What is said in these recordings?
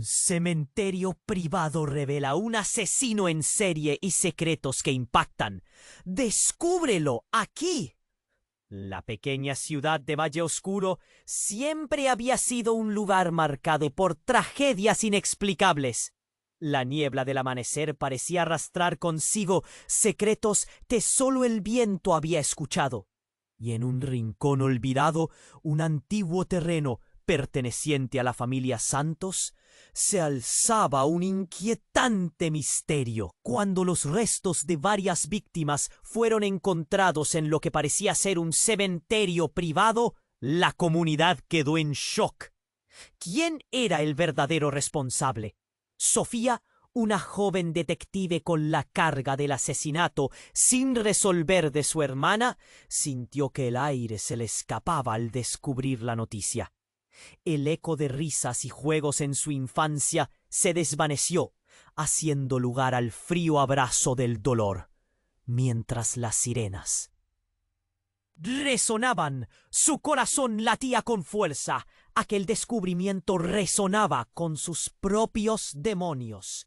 Un cementerio privado revela un asesino en serie y secretos que impactan. ¡Descúbrelo aquí! La pequeña ciudad de Valle Oscuro siempre había sido un lugar marcado por tragedias inexplicables. La niebla del amanecer parecía arrastrar consigo secretos que solo el viento había escuchado. Y en un rincón olvidado, un antiguo terreno perteneciente a la familia Santos, se alzaba un inquietante misterio. Cuando los restos de varias víctimas fueron encontrados en lo que parecía ser un cementerio privado, la comunidad quedó en shock. ¿Quién era el verdadero responsable? ¿Sofía, una joven detective con la carga del asesinato sin resolver de su hermana? Sintió que el aire se le escapaba al descubrir la noticia. El eco de risas y juegos en su infancia se desvaneció, haciendo lugar al frío abrazo del dolor, mientras las sirenas resonaban. Su corazón latía con fuerza. Aquel descubrimiento resonaba con sus propios demonios.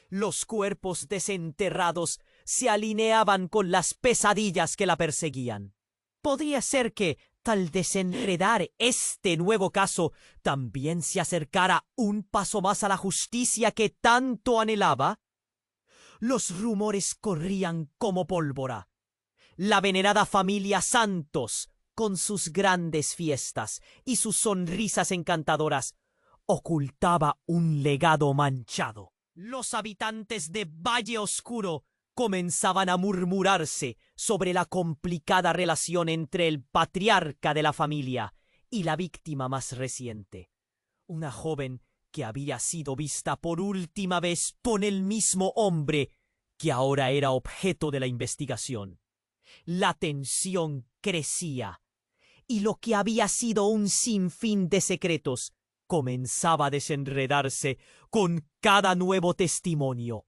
Los cuerpos desenterrados se alineaban con las pesadillas que la perseguían. Podría ser que, al desenredar este nuevo caso, también se acercara un paso más a la justicia que tanto anhelaba. Los rumores corrían como pólvora. La venerada familia Santos, con sus grandes fiestas y sus sonrisas encantadoras, ocultaba un legado manchado. Los habitantes de Valle Oscuro comenzaban a murmurarse sobre la complicada relación entre el patriarca de la familia y la víctima más reciente, una joven que había sido vista por última vez con el mismo hombre que ahora era objeto de la investigación. La tensión crecía, y lo que había sido un sinfín de secretos comenzaba a desenredarse con cada nuevo testimonio.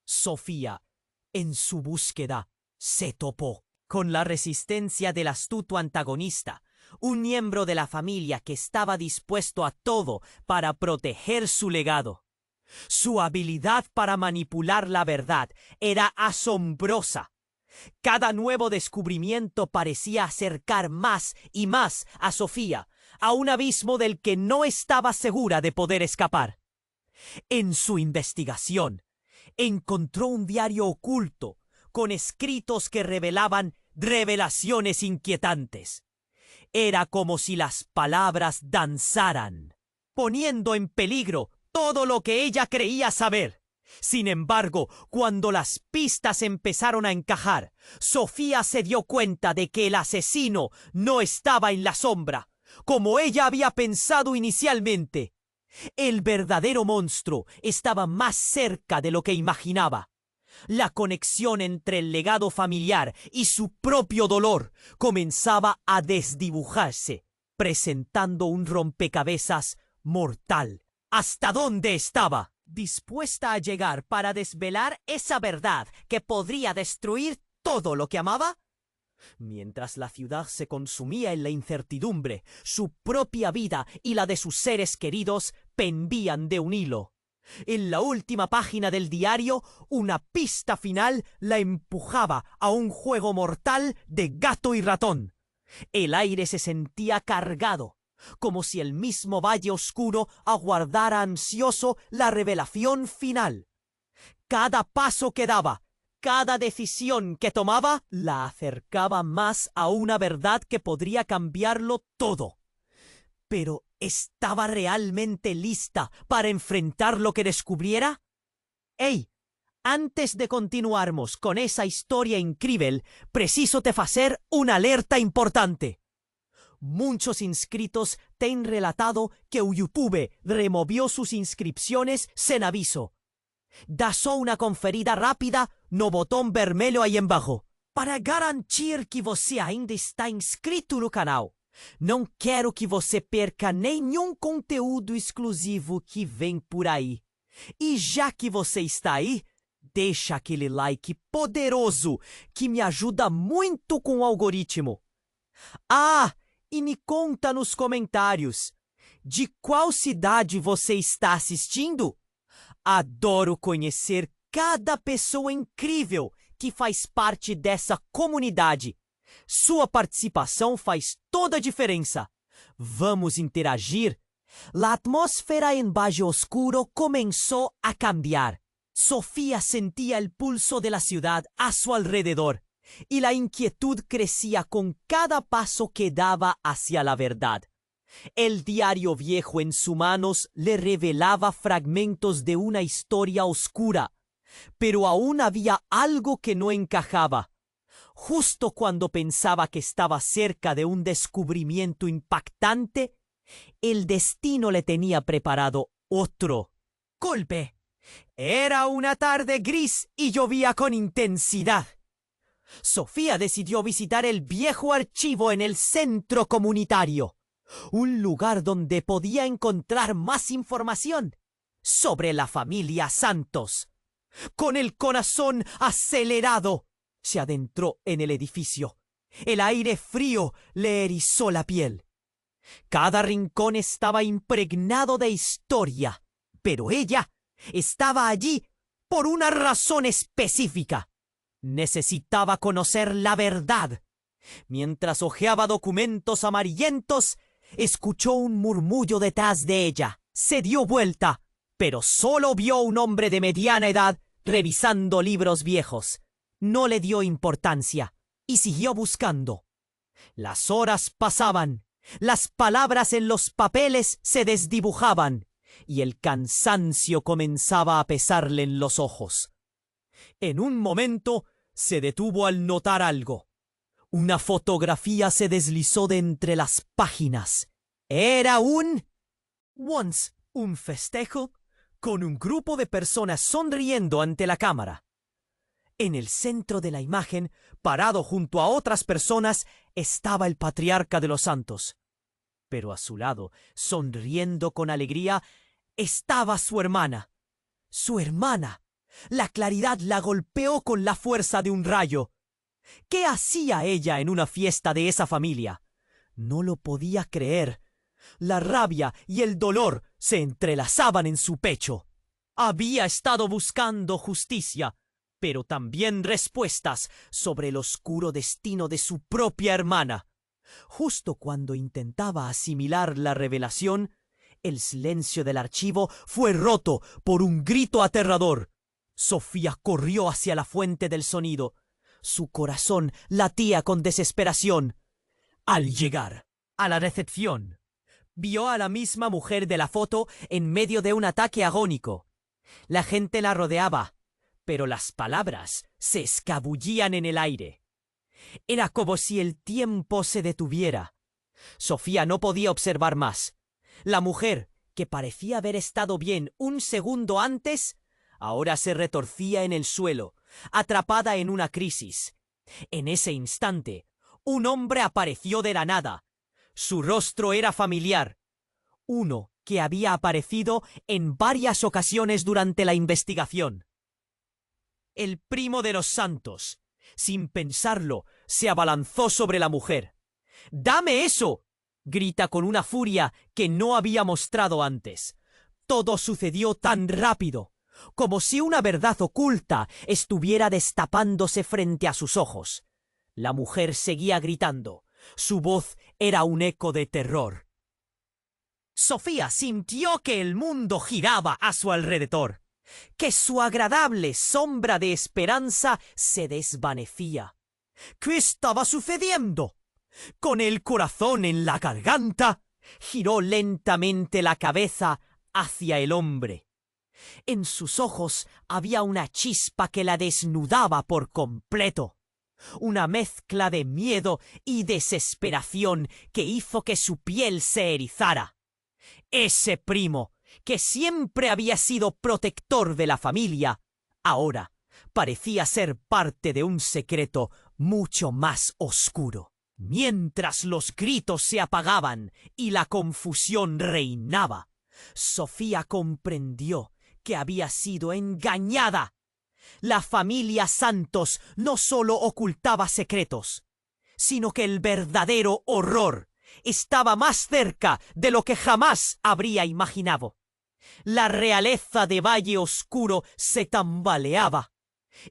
Sofía, en su búsqueda, se topó con la resistencia del astuto antagonista, un miembro de la familia que estaba dispuesto a todo para proteger su legado. Su habilidad para manipular la verdad era asombrosa. Cada nuevo descubrimiento parecía acercar más y más a Sofía a un abismo del que no estaba segura de poder escapar. En su investigación, encontró un diario oculto con escritos que revelaban revelaciones inquietantes. Era como si las palabras danzaran, poniendo en peligro todo lo que ella creía saber. Sin embargo, cuando las pistas empezaron a encajar, Sofía se dio cuenta de que el asesino no estaba en la sombra, como ella había pensado inicialmente. El verdadero monstruo estaba más cerca de lo que imaginaba. La conexión entre el legado familiar y su propio dolor comenzaba a desdibujarse, presentando un rompecabezas mortal. ¿Hasta dónde estaba dispuesta a llegar para desvelar esa verdad que podría destruir todo lo que amaba? Mientras la ciudad se consumía en la incertidumbre, su propia vida y la de sus seres queridos pendían de un hilo. En la última página del diario, una pista final la empujaba a un juego mortal de gato y ratón. El aire se sentía cargado, como si el mismo Valle Oscuro aguardara ansioso la revelación final. Cada paso que daba, cada decisión que tomaba, la acercaba más a una verdad que podría cambiarlo todo. Pero, ¿estaba realmente lista para enfrentar lo que descubriera? ¡Ey! Antes de continuarmos con esa historia increíble, preciso te hacer una alerta importante. Muchos inscritos te han relatado que YouTube removió sus inscripciones sin aviso. Da só una conferida rápida no botão vermelho aí embaixo para garantir que você ainda está inscrito no canal. Não quero que você perca nenhum conteúdo exclusivo que vem por aí. E já que você está aí, deixa aquele like poderoso que me ajuda muito com o algoritmo. Ah, e me conta nos comentários. De qual cidade você está assistindo? Adoro conhecer cada pessoa incrível que faz parte dessa comunidade. Sua participação faz toda a diferença. Vamos interagir. La atmósfera en Valle Oscuro comenzó a cambiar. Sofía sentía el pulso de la ciudad a su alrededor, y la inquietud crecía con cada paso que daba hacia la verdad. El diario viejo en sus manos le revelaba fragmentos de una historia oscura, pero aún había algo que no encajaba. Justo cuando pensaba que estaba cerca de un descubrimiento impactante, el destino le tenía preparado otro golpe. Era una tarde gris y llovía con intensidad. Sofía decidió visitar el viejo archivo en el centro comunitario, un lugar donde podía encontrar más información sobre la familia Santos. Con el corazón acelerado, se adentró en el edificio. El aire frío le erizó la piel. Cada rincón estaba impregnado de historia, pero ella estaba allí por una razón específica. Necesitaba conocer la verdad. Mientras hojeaba documentos amarillentos, escuchó un murmullo detrás de ella. Se dio vuelta, pero solo vio un hombre de mediana edad revisando libros viejos. No le dio importancia y siguió buscando. Las horas pasaban, las palabras en los papeles se desdibujaban y el cansancio comenzaba a pesarle en los ojos. En un momento se detuvo al notar algo. Una fotografía se deslizó de entre las páginas. Era un festejo con un grupo de personas sonriendo ante la cámara. En el centro de la imagen, parado junto a otras personas, estaba el patriarca de los Santos. Pero a su lado, sonriendo con alegría, estaba su hermana. Su hermana. La claridad la golpeó con la fuerza de un rayo. ¿Qué hacía ella en una fiesta de esa familia? No lo podía creer. La rabia y el dolor se entrelazaban en su pecho. Había estado buscando justicia, pero también respuestas sobre el oscuro destino de su propia hermana. Justo cuando intentaba asimilar la revelación, el silencio del archivo fue roto por un grito aterrador. Sofía corrió hacia la fuente del sonido. Su corazón latía con desesperación. Al llegar a la recepción, vio a la misma mujer de la foto en medio de un ataque agónico. La gente la rodeaba, pero las palabras se escabullían en el aire. Era como si el tiempo se detuviera. Sofía no podía observar más. La mujer, que parecía haber estado bien un segundo antes, ahora se retorcía en el suelo, atrapada en una crisis. En ese instante, un hombre apareció de la nada. Su rostro era familiar. Uno que había aparecido en varias ocasiones durante la investigación. El primo de los Santos, sin pensarlo, se abalanzó sobre la mujer. ¡Dame eso!, grita con una furia que no había mostrado antes. Todo sucedió tan rápido, como si una verdad oculta estuviera destapándose frente a sus ojos. La mujer seguía gritando. Su voz era un eco de terror. Sofía sintió que el mundo giraba a su alrededor, que su agradable sombra de esperanza se desvanecía. ¿Qué estaba sucediendo? Con el corazón en la garganta, giró lentamente la cabeza hacia el hombre. En sus ojos había una chispa que la desnudaba por completo. Una mezcla de miedo y desesperación que hizo que su piel se erizara. Ese primo, que siempre había sido protector de la familia, ahora parecía ser parte de un secreto mucho más oscuro. Mientras los gritos se apagaban y la confusión reinaba, Sofía comprendió que había sido engañada. La familia Santos no solo ocultaba secretos, sino que el verdadero horror estaba más cerca de lo que jamás habría imaginado. La realeza de Valle Oscuro se tambaleaba,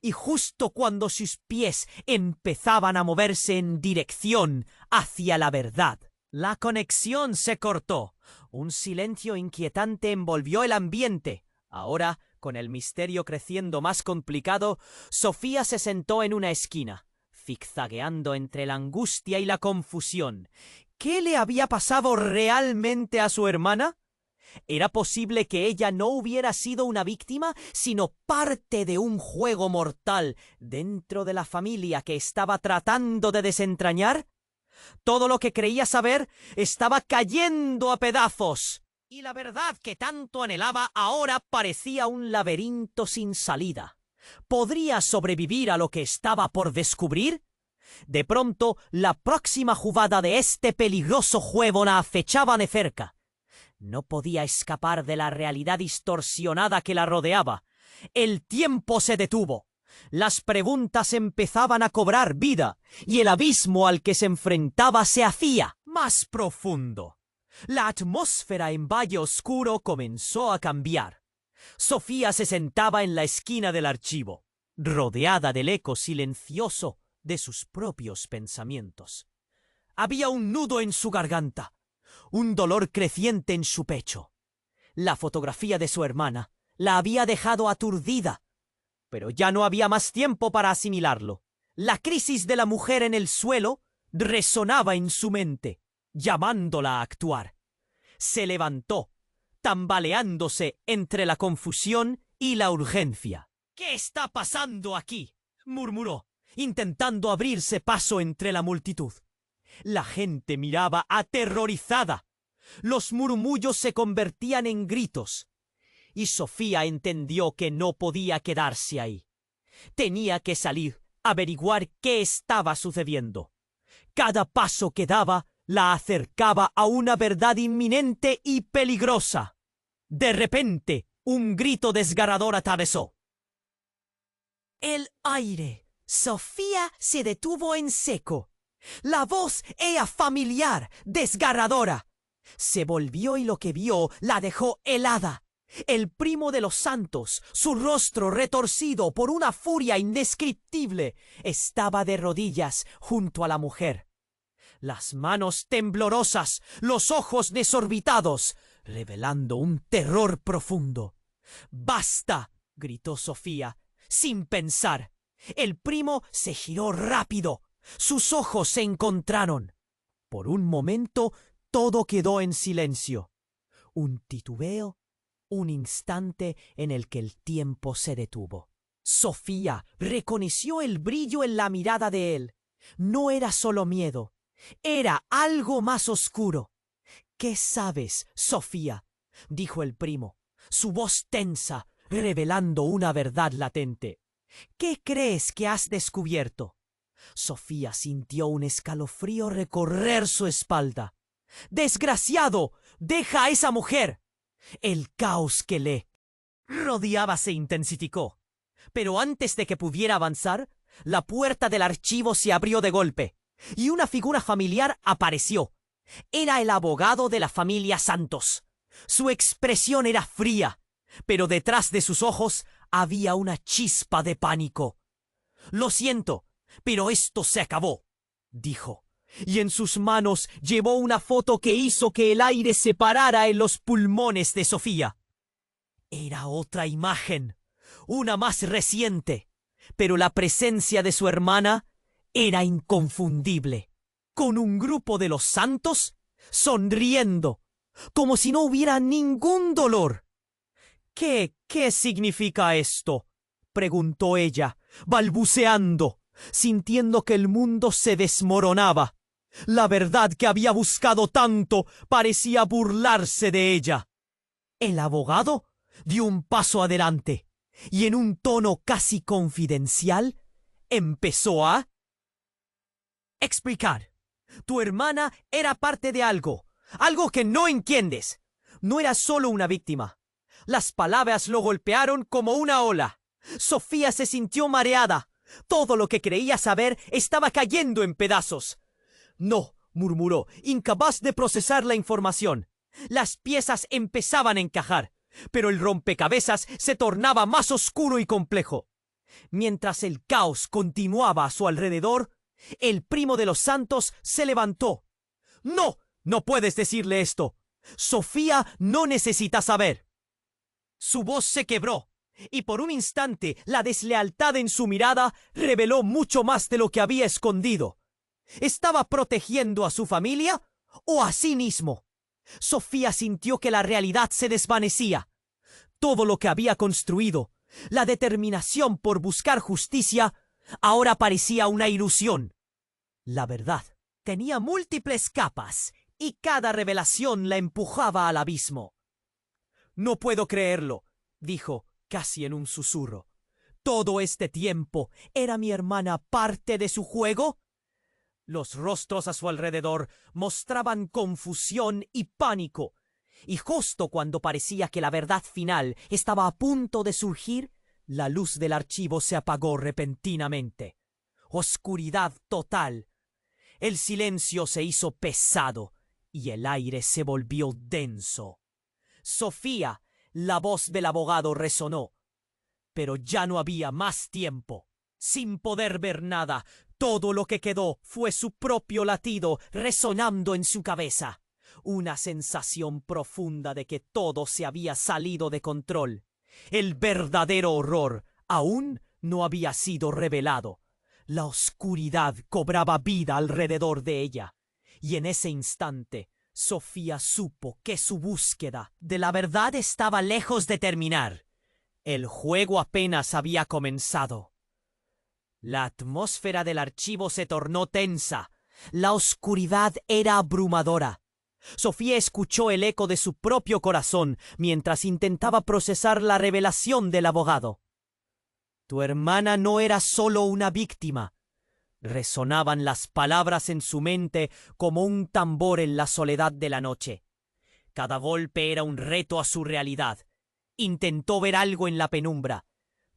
y justo cuando sus pies empezaban a moverse en dirección hacia la verdad, la conexión se cortó. Un silencio inquietante envolvió el ambiente. Ahora, con el misterio creciendo más complicado, Sofía se sentó en una esquina, zigzagueando entre la angustia y la confusión. ¿Qué le había pasado realmente a su hermana? ¿Era posible que ella no hubiera sido una víctima, sino parte de un juego mortal dentro de la familia que estaba tratando de desentrañar? Todo lo que creía saber estaba cayendo a pedazos, y la verdad que tanto anhelaba ahora parecía un laberinto sin salida. ¿Podría sobrevivir a lo que estaba por descubrir? De pronto, la próxima jugada de este peligroso juego la acechaba de cerca. No podía escapar de la realidad distorsionada que la rodeaba. El tiempo se detuvo. Las preguntas empezaban a cobrar vida, y el abismo al que se enfrentaba se hacía más profundo. La atmósfera en Valle Oscuro comenzó a cambiar. Sofía se sentaba en la esquina del archivo, rodeada del eco silencioso de sus propios pensamientos. Había un nudo en su garganta, un dolor creciente en su pecho. La fotografía de su hermana la había dejado aturdida, pero ya no había más tiempo para asimilarlo. La crisis de la mujer en el suelo resonaba en su mente, llamándola a actuar. Se levantó, tambaleándose entre la confusión y la urgencia. «¿Qué está pasando aquí?», murmuró, intentando abrirse paso entre la multitud. La gente miraba aterrorizada. Los murmullos se convertían en gritos, y Sofía entendió que no podía quedarse ahí. Tenía que salir, averiguar qué estaba sucediendo. Cada paso que daba la acercaba a una verdad inminente y peligrosa. De repente, un grito desgarrador atravesó el aire. Sofía se detuvo en seco. La voz era familiar, desgarradora. Se volvió y lo que vio la dejó helada. El primo de los santos, su rostro retorcido por una furia indescriptible, estaba de rodillas junto a la mujer. Las manos temblorosas, los ojos desorbitados, revelando un terror profundo. «¡Basta!», gritó Sofía, sin pensar. El primo se giró rápido. Sus ojos se encontraron. Por un momento todo quedó en silencio. Un titubeo, un instante en el que el tiempo se detuvo. Sofía reconoció el brillo en la mirada de él. No era solo miedo, era algo más oscuro. «¿Qué sabes, Sofía?», dijo el primo, su voz tensa, revelando una verdad latente. «¿Qué crees que has descubierto?». Sofía sintió un escalofrío recorrer su espalda. «¡Desgraciado! ¡Deja a esa mujer!». El caos que le rodeaba se intensificó. Pero antes de que pudiera avanzar, la puerta del archivo se abrió de golpe, y una figura familiar apareció. Era el abogado de la familia Santos. Su expresión era fría, pero detrás de sus ojos había una chispa de pánico. «Lo siento, pero esto se acabó», dijo, y en sus manos llevó una foto que hizo que el aire se parara en los pulmones de Sofía. Era otra imagen, una más reciente, pero la presencia de su hermana era inconfundible, con un grupo de los santos sonriendo, como si no hubiera ningún dolor. ¿Qué significa esto?», preguntó ella, balbuceando, sintiendo que el mundo se desmoronaba. La verdad que había buscado tanto parecía burlarse de ella. El abogado dio un paso adelante y en un tono casi confidencial empezó a explicar. «Tu hermana era parte de algo que no entiendes. No era solo una víctima». Las palabras lo golpearon como una ola. Sofía se sintió mareada. Todo lo que creía saber estaba cayendo en pedazos. «No, murmuró, incapaz de procesar la información. Las piezas empezaban a encajar, pero el rompecabezas se tornaba más oscuro y complejo. Mientras el caos continuaba a su alrededor, el primo de los santos se levantó. «¡No! ¡No puedes decirle esto! Sofía no necesita saber». Su voz se quebró, y por un instante la deslealtad en su mirada reveló mucho más de lo que había escondido. ¿Estaba protegiendo a su familia o a sí mismo? Sofía sintió que la realidad se desvanecía. Todo lo que había construido, la determinación por buscar justicia, ahora parecía una ilusión. La verdad tenía múltiples capas y cada revelación la empujaba al abismo. «No puedo creerlo», dijo, casi en un susurro. «¿Todo este tiempo era mi hermana parte de su juego?» Los rostros a su alrededor mostraban confusión y pánico, y justo cuando parecía que la verdad final estaba a punto de surgir, la luz del archivo se apagó repentinamente. Oscuridad total. El silencio se hizo pesado y el aire se volvió denso. «Sofía», la voz del abogado resonó. Pero ya no había más tiempo. Sin poder ver nada, todo lo que quedó fue su propio latido resonando en su cabeza. Una sensación profunda de que todo se había salido de control. El verdadero horror aún no había sido revelado. La oscuridad cobraba vida alrededor de ella. Y en ese instante, Sofía supo que su búsqueda de la verdad estaba lejos de terminar. El juego apenas había comenzado. La atmósfera del archivo se tornó tensa. La oscuridad era abrumadora. Sofía escuchó el eco de su propio corazón mientras intentaba procesar la revelación del abogado. «Tu hermana no era solo una víctima». Resonaban las palabras en su mente como un tambor en la soledad de la noche. Cada golpe era un reto a su realidad. Intentó ver algo en la penumbra,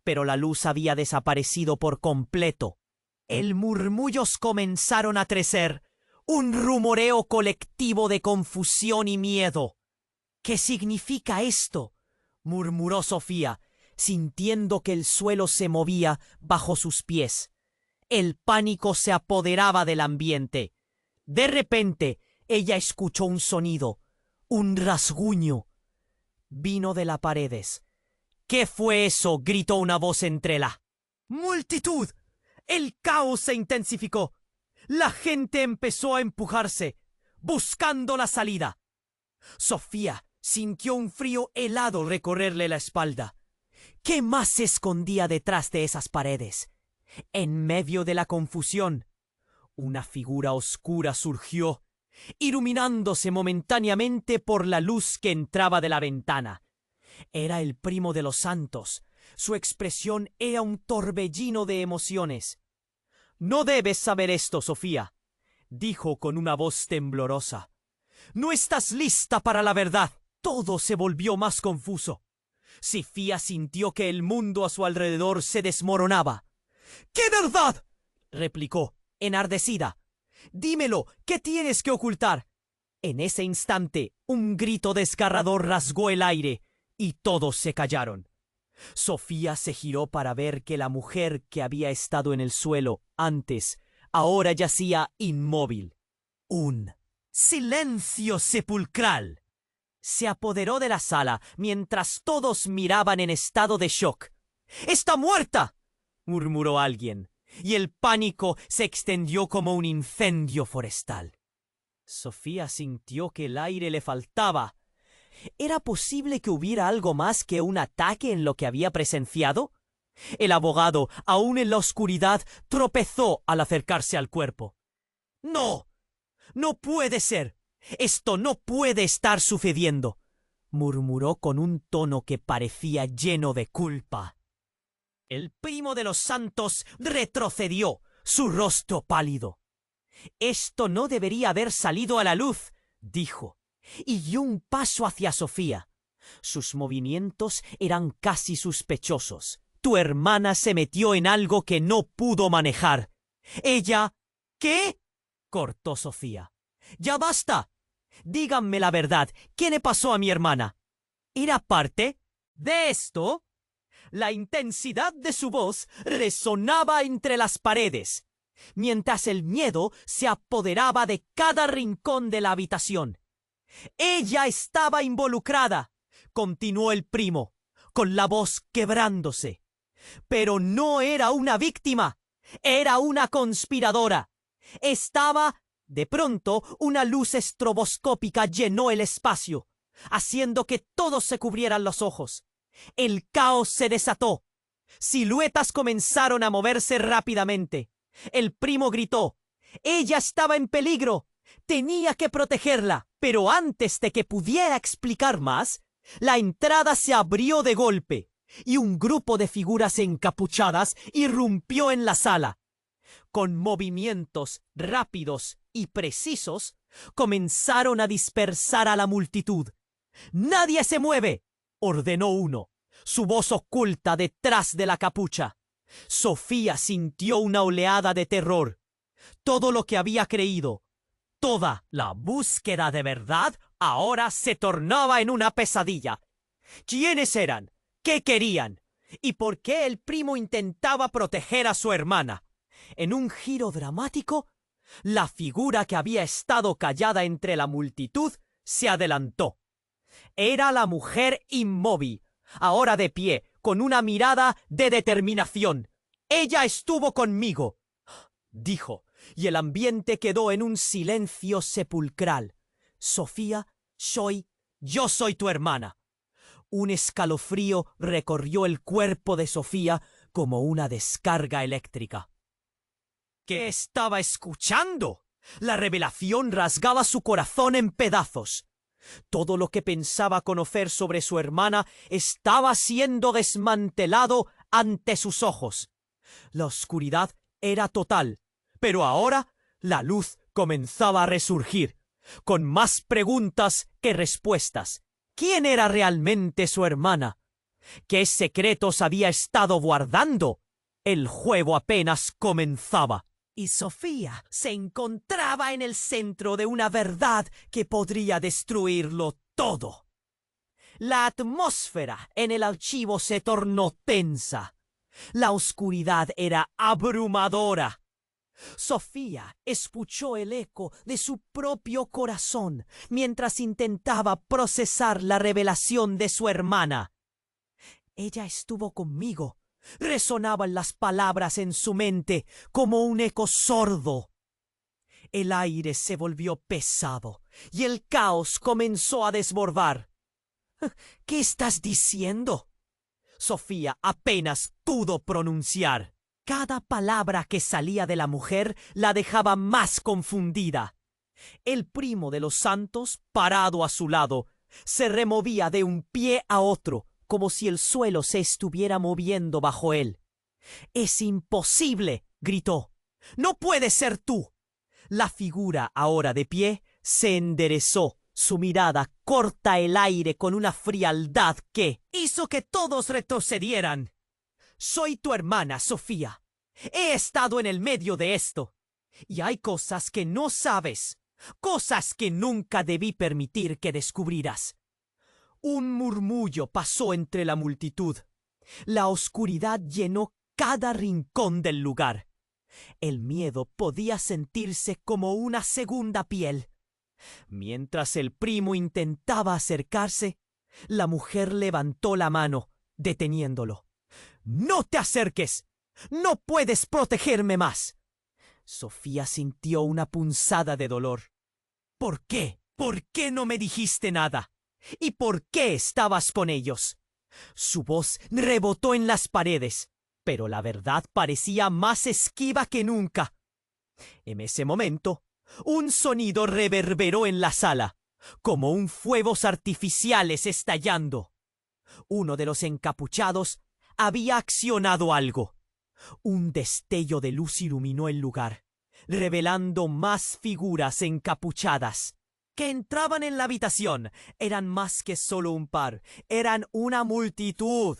pero la luz había desaparecido por completo. El murmullos comenzaron a crecer, un rumoreo colectivo de confusión y miedo. «¿Qué significa esto?», murmuró Sofía, sintiendo que el suelo se movía bajo sus pies. El pánico se apoderaba del ambiente. De repente, ella escuchó un sonido, un rasguño. Vino de las paredes. «¿Qué fue eso?», gritó una voz entre la multitud. El caos se intensificó. La gente empezó a empujarse, buscando la salida. Sofía sintió un frío helado recorrerle la espalda. ¿Qué más se escondía detrás de esas paredes? En medio de la confusión, una figura oscura surgió, iluminándose momentáneamente por la luz que entraba de la ventana. Era el primo de los santos. Su expresión era un torbellino de emociones. «No debes saber esto, Sofía», dijo con una voz temblorosa. «No estás lista para la verdad». Todo se volvió más confuso. Sofía sintió que el mundo a su alrededor se desmoronaba. «¿Qué verdad?», replicó, enardecida. «Dímelo, ¿qué tienes que ocultar?». En ese instante, un grito desgarrador rasgó el aire y todos se callaron. Sofía se giró para ver que la mujer que había estado en el suelo antes ahora yacía inmóvil. Un silencio sepulcral se apoderó de la sala mientras todos miraban en estado de shock. «¡Está muerta!», murmuró alguien, y el pánico se extendió como un incendio forestal. Sofía sintió que el aire le faltaba. ¿Era posible que hubiera algo más que un ataque en lo que había presenciado? El abogado, aún en la oscuridad, tropezó al acercarse al cuerpo. «¡No! ¡No puede ser! ¡Esto no puede estar sucediendo!», murmuró con un tono que parecía lleno de culpa. El primo de los santos retrocedió, su rostro pálido. «Esto no debería haber salido a la luz», dijo, y dio un paso hacia Sofía. Sus movimientos eran casi sospechosos. «Tu hermana se metió en algo que no pudo manejar. Ella...». «¿Qué?», cortó Sofía. ¡Ya basta! Díganme la verdad, ¿qué le pasó a mi hermana? ¿Era parte de esto? La intensidad de su voz resonaba entre las paredes, mientras el miedo se apoderaba de cada rincón de la habitación. Ella estaba involucrada, continuó el primo, con la voz quebrándose. Pero no era una víctima, era una conspiradora. De pronto, una luz estroboscópica llenó el espacio, haciendo que todos se cubrieran los ojos. El caos se desató. Siluetas comenzaron a moverse rápidamente. El primo gritó. Ella estaba en peligro. Tenía que protegerla. Pero antes de que pudiera explicar más, la entrada se abrió de golpe y un grupo de figuras encapuchadas irrumpió en la sala. Con movimientos rápidos y precisos, comenzaron a dispersar a la multitud. «¡Nadie se mueve!», ordenó uno, su voz oculta detrás de la capucha. Sofía sintió una oleada de terror. Todo lo que había creído, toda la búsqueda de verdad, ahora se tornaba en una pesadilla. ¿Quiénes eran? ¿Qué querían? ¿Y por qué el primo intentaba proteger a su hermana? En un giro dramático, la figura que había estado callada entre la multitud se adelantó. Era la mujer inmóvil, ahora de pie, con una mirada de determinación. «Ella estuvo conmigo», dijo, y el ambiente quedó en un silencio sepulcral. «Sofía, yo soy tu hermana». Un escalofrío recorrió el cuerpo de Sofía como una descarga eléctrica. ¿Qué estaba escuchando? La revelación rasgaba su corazón en pedazos. Todo lo que pensaba conocer sobre su hermana estaba siendo desmantelado ante sus ojos. La oscuridad era total, pero ahora la luz comenzaba a resurgir, con más preguntas que respuestas. ¿Quién era realmente su hermana? ¿Qué secretos había estado guardando? El juego apenas comenzaba. Y Sofía se encontraba en el centro de una verdad que podría destruirlo todo. La atmósfera en el archivo se tornó tensa. La oscuridad era abrumadora. Sofía escuchó el eco de su propio corazón mientras intentaba procesar la revelación de su hermana. «Ella estuvo conmigo», resonaban las palabras en su mente como un eco sordo. El aire se volvió pesado y el caos comenzó a desbordar. «¿Qué estás diciendo?», Sofía apenas pudo pronunciar. Cada palabra que salía de la mujer la dejaba más confundida. El primo de los Santos, parado a su lado, se removía de un pie a otro, como si el suelo se estuviera moviendo bajo él. «¡Es imposible!», gritó. «¡No puedes ser tú!». La figura, ahora de pie, se enderezó. Su mirada corta el aire con una frialdad que hizo que todos retrocedieran. «Soy tu hermana, Sofía. He estado en el medio de esto. Y hay cosas que no sabes, cosas que nunca debí permitir que descubrieras». Un murmullo pasó entre la multitud. La oscuridad llenó cada rincón del lugar. El miedo podía sentirse como una segunda piel. Mientras el primo intentaba acercarse, la mujer levantó la mano, deteniéndolo. «¡No te acerques! ¡No puedes protegerme más!». Sofía sintió una punzada de dolor. «¿Por qué? ¿Por qué no me dijiste nada? ¿Y por qué estabas con ellos?». Su voz rebotó en las paredes, pero la verdad parecía más esquiva que nunca. En ese momento, un sonido reverberó en la sala, como un fuegos artificiales estallando. Uno de los encapuchados había accionado algo. Un destello de luz iluminó el lugar, revelando más figuras encapuchadas que entraban en la habitación. Eran más que solo un par, eran una multitud.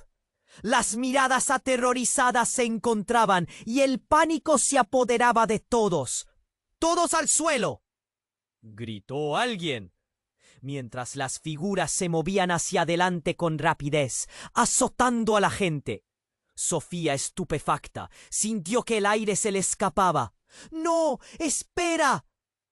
Las miradas aterrorizadas se encontraban y el pánico se apoderaba de todos. «¡Todos al suelo!», gritó alguien, mientras las figuras se movían hacia adelante con rapidez, azotando a la gente. Sofía, estupefacta, sintió que el aire se le escapaba. ¡No! ¡Espera!,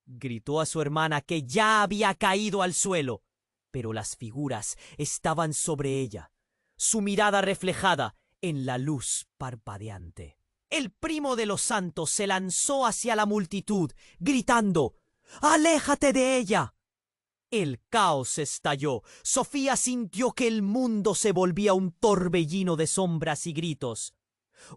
gritó a su hermana, que ya había caído al suelo. Pero las figuras estaban sobre ella, su mirada reflejada en la luz parpadeante. El primo de los santos se lanzó hacia la multitud, gritando: ¡aléjate de ella! El caos estalló. Sofía sintió que el mundo se volvía un torbellino de sombras y gritos.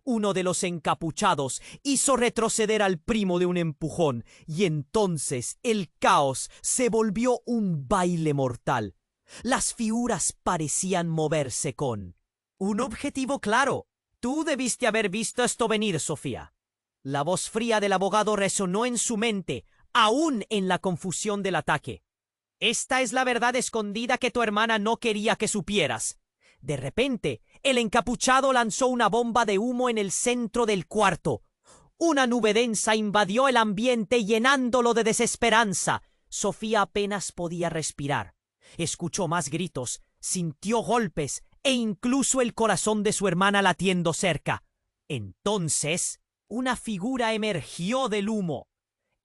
Uno de los encapuchados hizo retroceder al primo de un empujón, y entonces el caos se volvió un baile mortal. Las figuras parecían moverse con un objetivo claro. Tú debiste haber visto esto venir, Sofía. La voz fría del abogado resonó en su mente, aún en la confusión del ataque. Esta es la verdad escondida que tu hermana no quería que supieras. De repente, el encapuchado lanzó una bomba de humo en el centro del cuarto. Una nube densa invadió el ambiente, llenándolo de desesperanza. Sofía apenas podía respirar. Escuchó más gritos, sintió golpes e incluso el corazón de su hermana latiendo cerca. Entonces, una figura emergió del humo.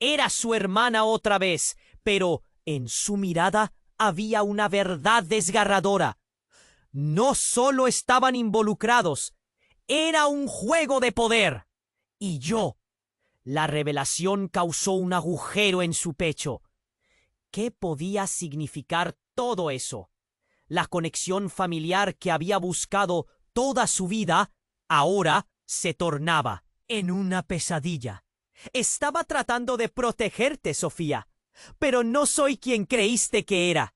Era su hermana otra vez, pero en su mirada había una verdad desgarradora. No solo estaban involucrados, era un juego de poder. Y yo. La revelación causó un agujero en su pecho. ¿Qué podía significar todo eso? La conexión familiar que había buscado toda su vida, ahora se tornaba en una pesadilla. Estaba tratando de protegerte, Sofía, pero no soy quien creíste que era.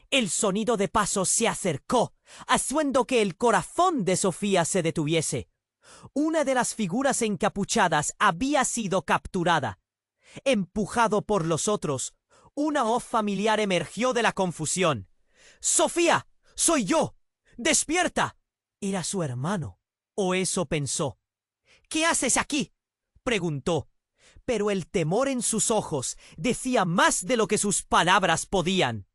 El sonido de pasos se acercó, haciendo que el corazón de Sofía se detuviese. Una de las figuras encapuchadas había sido capturada. Empujado por los otros, una voz familiar emergió de la confusión. ¡Sofía! ¡Soy yo! ¡Despierta! Era su hermano, o eso pensó. ¿Qué haces aquí?, preguntó. Pero el temor en sus ojos decía más de lo que sus palabras podían.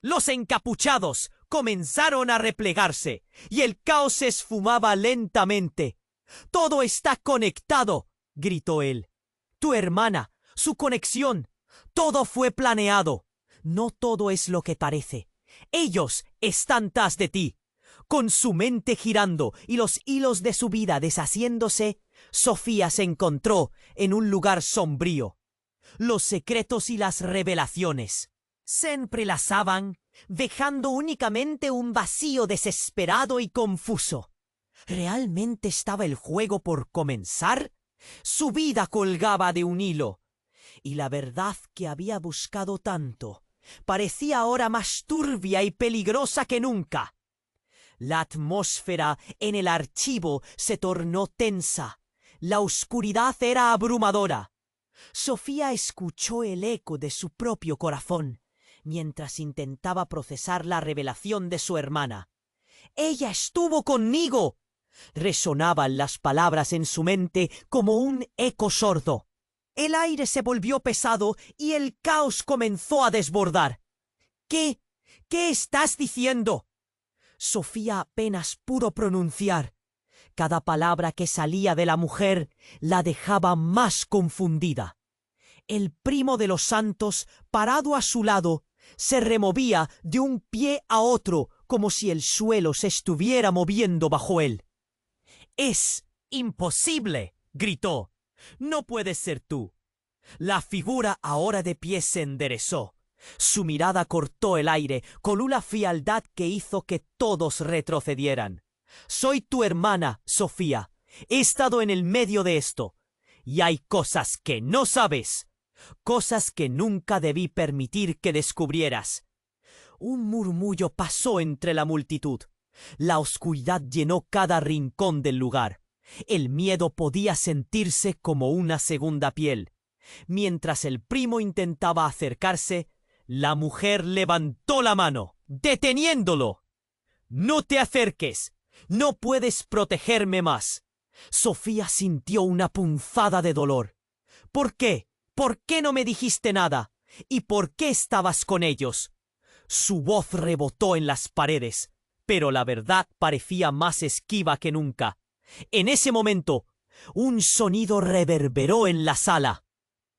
Los encapuchados comenzaron a replegarse, y el caos se esfumaba lentamente. «¡Todo está conectado!», gritó él. «Tu hermana, su conexión, todo fue planeado. No todo es lo que parece. Ellos están tras de ti». Con su mente girando y los hilos de su vida deshaciéndose, Sofía se encontró en un lugar sombrío. Los secretos y las revelaciones se entrelazaban, dejando únicamente un vacío desesperado y confuso. ¿Realmente estaba el juego por comenzar? Su vida colgaba de un hilo, y la verdad que había buscado tanto parecía ahora más turbia y peligrosa que nunca. La atmósfera en el archivo se tornó tensa. La oscuridad era abrumadora. Sofía escuchó el eco de su propio corazón mientras intentaba procesar la revelación de su hermana. «¡Ella estuvo conmigo!», resonaban las palabras en su mente como un eco sordo. El aire se volvió pesado y el caos comenzó a desbordar. ¿Qué estás diciendo?», Sofía apenas pudo pronunciar. Cada palabra que salía de la mujer la dejaba más confundida. El primo de los santos, parado a su lado, se removía de un pie a otro como si el suelo se estuviera moviendo bajo él. «¡Es imposible!», gritó. «No puedes ser tú». La figura ahora de pie se enderezó. Su mirada cortó el aire con una frialdad que hizo que todos retrocedieran. «Soy tu hermana, Sofía. He estado en el medio de esto. Y hay cosas que no sabes. Cosas que nunca debí permitir que descubrieras». Un murmullo pasó entre la multitud. La oscuridad llenó cada rincón del lugar. El miedo podía sentirse como una segunda piel. Mientras el primo intentaba acercarse, la mujer levantó la mano, deteniéndolo. «¡No te acerques! ¡No puedes protegerme más!». Sofía sintió una punzada de dolor. «¿Por qué? ¿Por qué no me dijiste nada? ¿Y por qué estabas con ellos? Su voz rebotó en las paredes, pero la verdad parecía más esquiva que nunca. En ese momento, un sonido reverberó en la sala.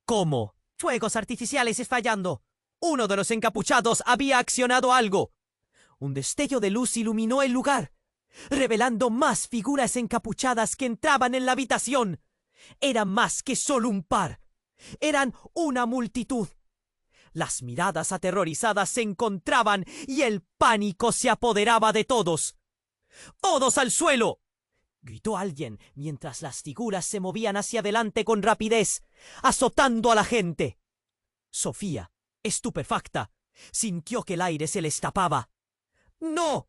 ¿Cómo? Fuegos artificiales estallando. Uno de los encapuchados había accionado algo. Un destello de luz iluminó el lugar, revelando más figuras encapuchadas que entraban en la habitación. Eran más que solo un par. Eran una multitud. Las miradas aterrorizadas se encontraban y el pánico se apoderaba de todos. ¡Todos al suelo!, gritó alguien mientras las figuras se movían hacia adelante con rapidez, azotando a la gente. Sofía, estupefacta, sintió que el aire se le escapaba. ¡No!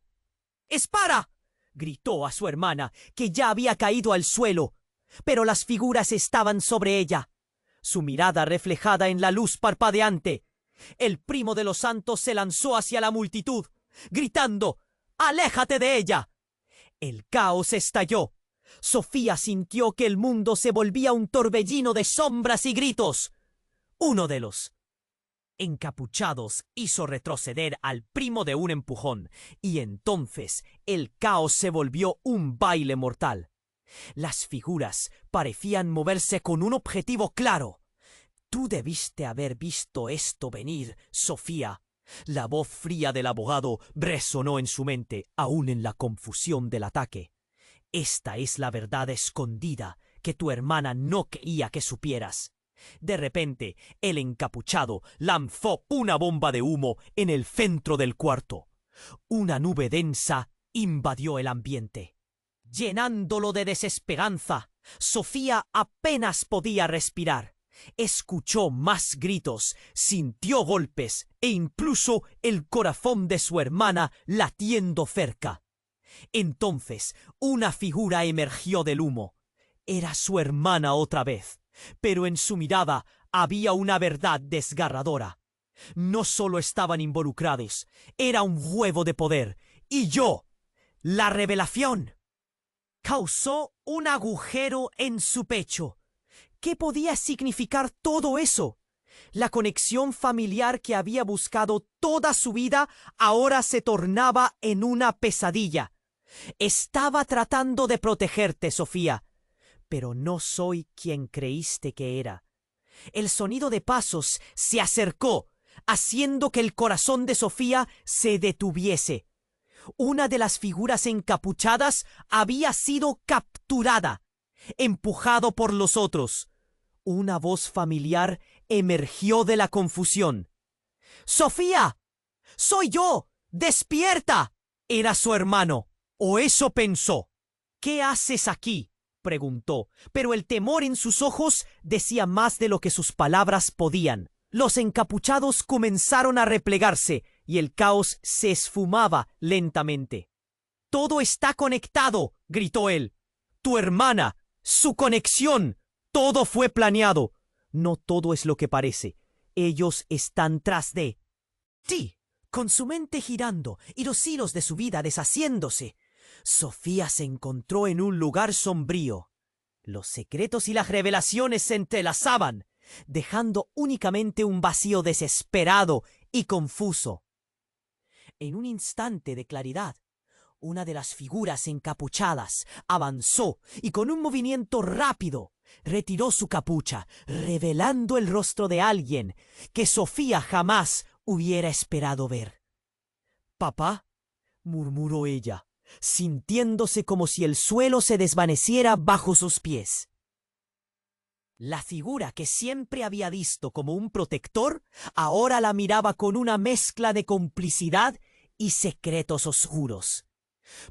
¡Espara!, gritó a su hermana, que ya había caído al suelo, pero las figuras estaban sobre ella, su mirada reflejada en la luz parpadeante. El primo de los santos se lanzó hacia la multitud, gritando: ¡aléjate de ella! El caos estalló. Sofía sintió que el mundo se volvía un torbellino de sombras y gritos. Uno de los encapuchados hizo retroceder al primo de un empujón, y entonces el caos se volvió un baile mortal. Las figuras parecían moverse con un objetivo claro. Tú debiste haber visto esto venir, Sofía. La voz fría del abogado resonó en su mente, aún en la confusión del ataque. Esta es la verdad escondida que tu hermana no quería que supieras. De repente, el encapuchado lanzó una bomba de humo en el centro del cuarto. Una nube densa invadió el ambiente, llenándolo de desesperanza. Sofía apenas podía respirar. Escuchó más gritos, sintió golpes e incluso el corazón de su hermana latiendo cerca. Entonces, una figura emergió del humo. Era su hermana otra vez, pero en su mirada había una verdad desgarradora. No solo estaban involucrados, era un juego de poder. Y yo, la revelación, causó un agujero en su pecho. ¿Qué podía significar todo eso? La conexión familiar que había buscado toda su vida ahora se tornaba en una pesadilla. Estaba tratando de protegerte, Sofía, pero no soy quien creíste que era. El sonido de pasos se acercó, haciendo que el corazón de Sofía se detuviese. Una de las figuras encapuchadas había sido capturada, empujado por los otros. Una voz familiar emergió de la confusión. ¡Sofía! ¡Soy yo! ¡Despierta! Era su hermano, o eso pensó. ¿Qué haces aquí?, preguntó, pero el temor en sus ojos decía más de lo que sus palabras podían. Los encapuchados comenzaron a replegarse y el caos se esfumaba lentamente. «¡Todo está conectado!», gritó él. «Tu hermana, su conexión. Todo fue planeado. No todo es lo que parece. Ellos están tras de ti». Con su mente girando y los hilos de su vida deshaciéndose, Sofía se encontró en un lugar sombrío. Los secretos y las revelaciones se entrelazaban, dejando únicamente un vacío desesperado y confuso. En un instante de claridad, una de las figuras encapuchadas avanzó y con un movimiento rápido retiró su capucha, revelando el rostro de alguien que Sofía jamás hubiera esperado ver. «Papá», murmuró ella, sintiéndose como si el suelo se desvaneciera bajo sus pies. La figura que siempre había visto como un protector, ahora la miraba con una mezcla de complicidad y secretos oscuros.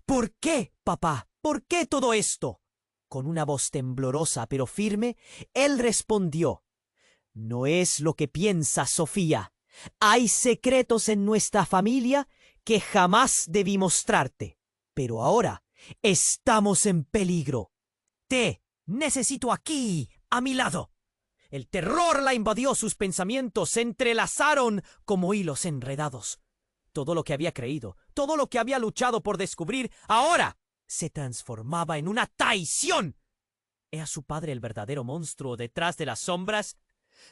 «¿Por qué, papá? ¿Por qué todo esto?». Con una voz temblorosa pero firme, él respondió: «No es lo que piensas, Sofía. Hay secretos en nuestra familia que jamás debí mostrarte. Pero ahora estamos en peligro. Te necesito aquí, a mi lado». El terror la invadió, sus pensamientos se entrelazaron como hilos enredados. Todo lo que había creído, todo lo que había luchado por descubrir, ahora se transformaba en una traición. ¿Era su padre el verdadero monstruo detrás de las sombras?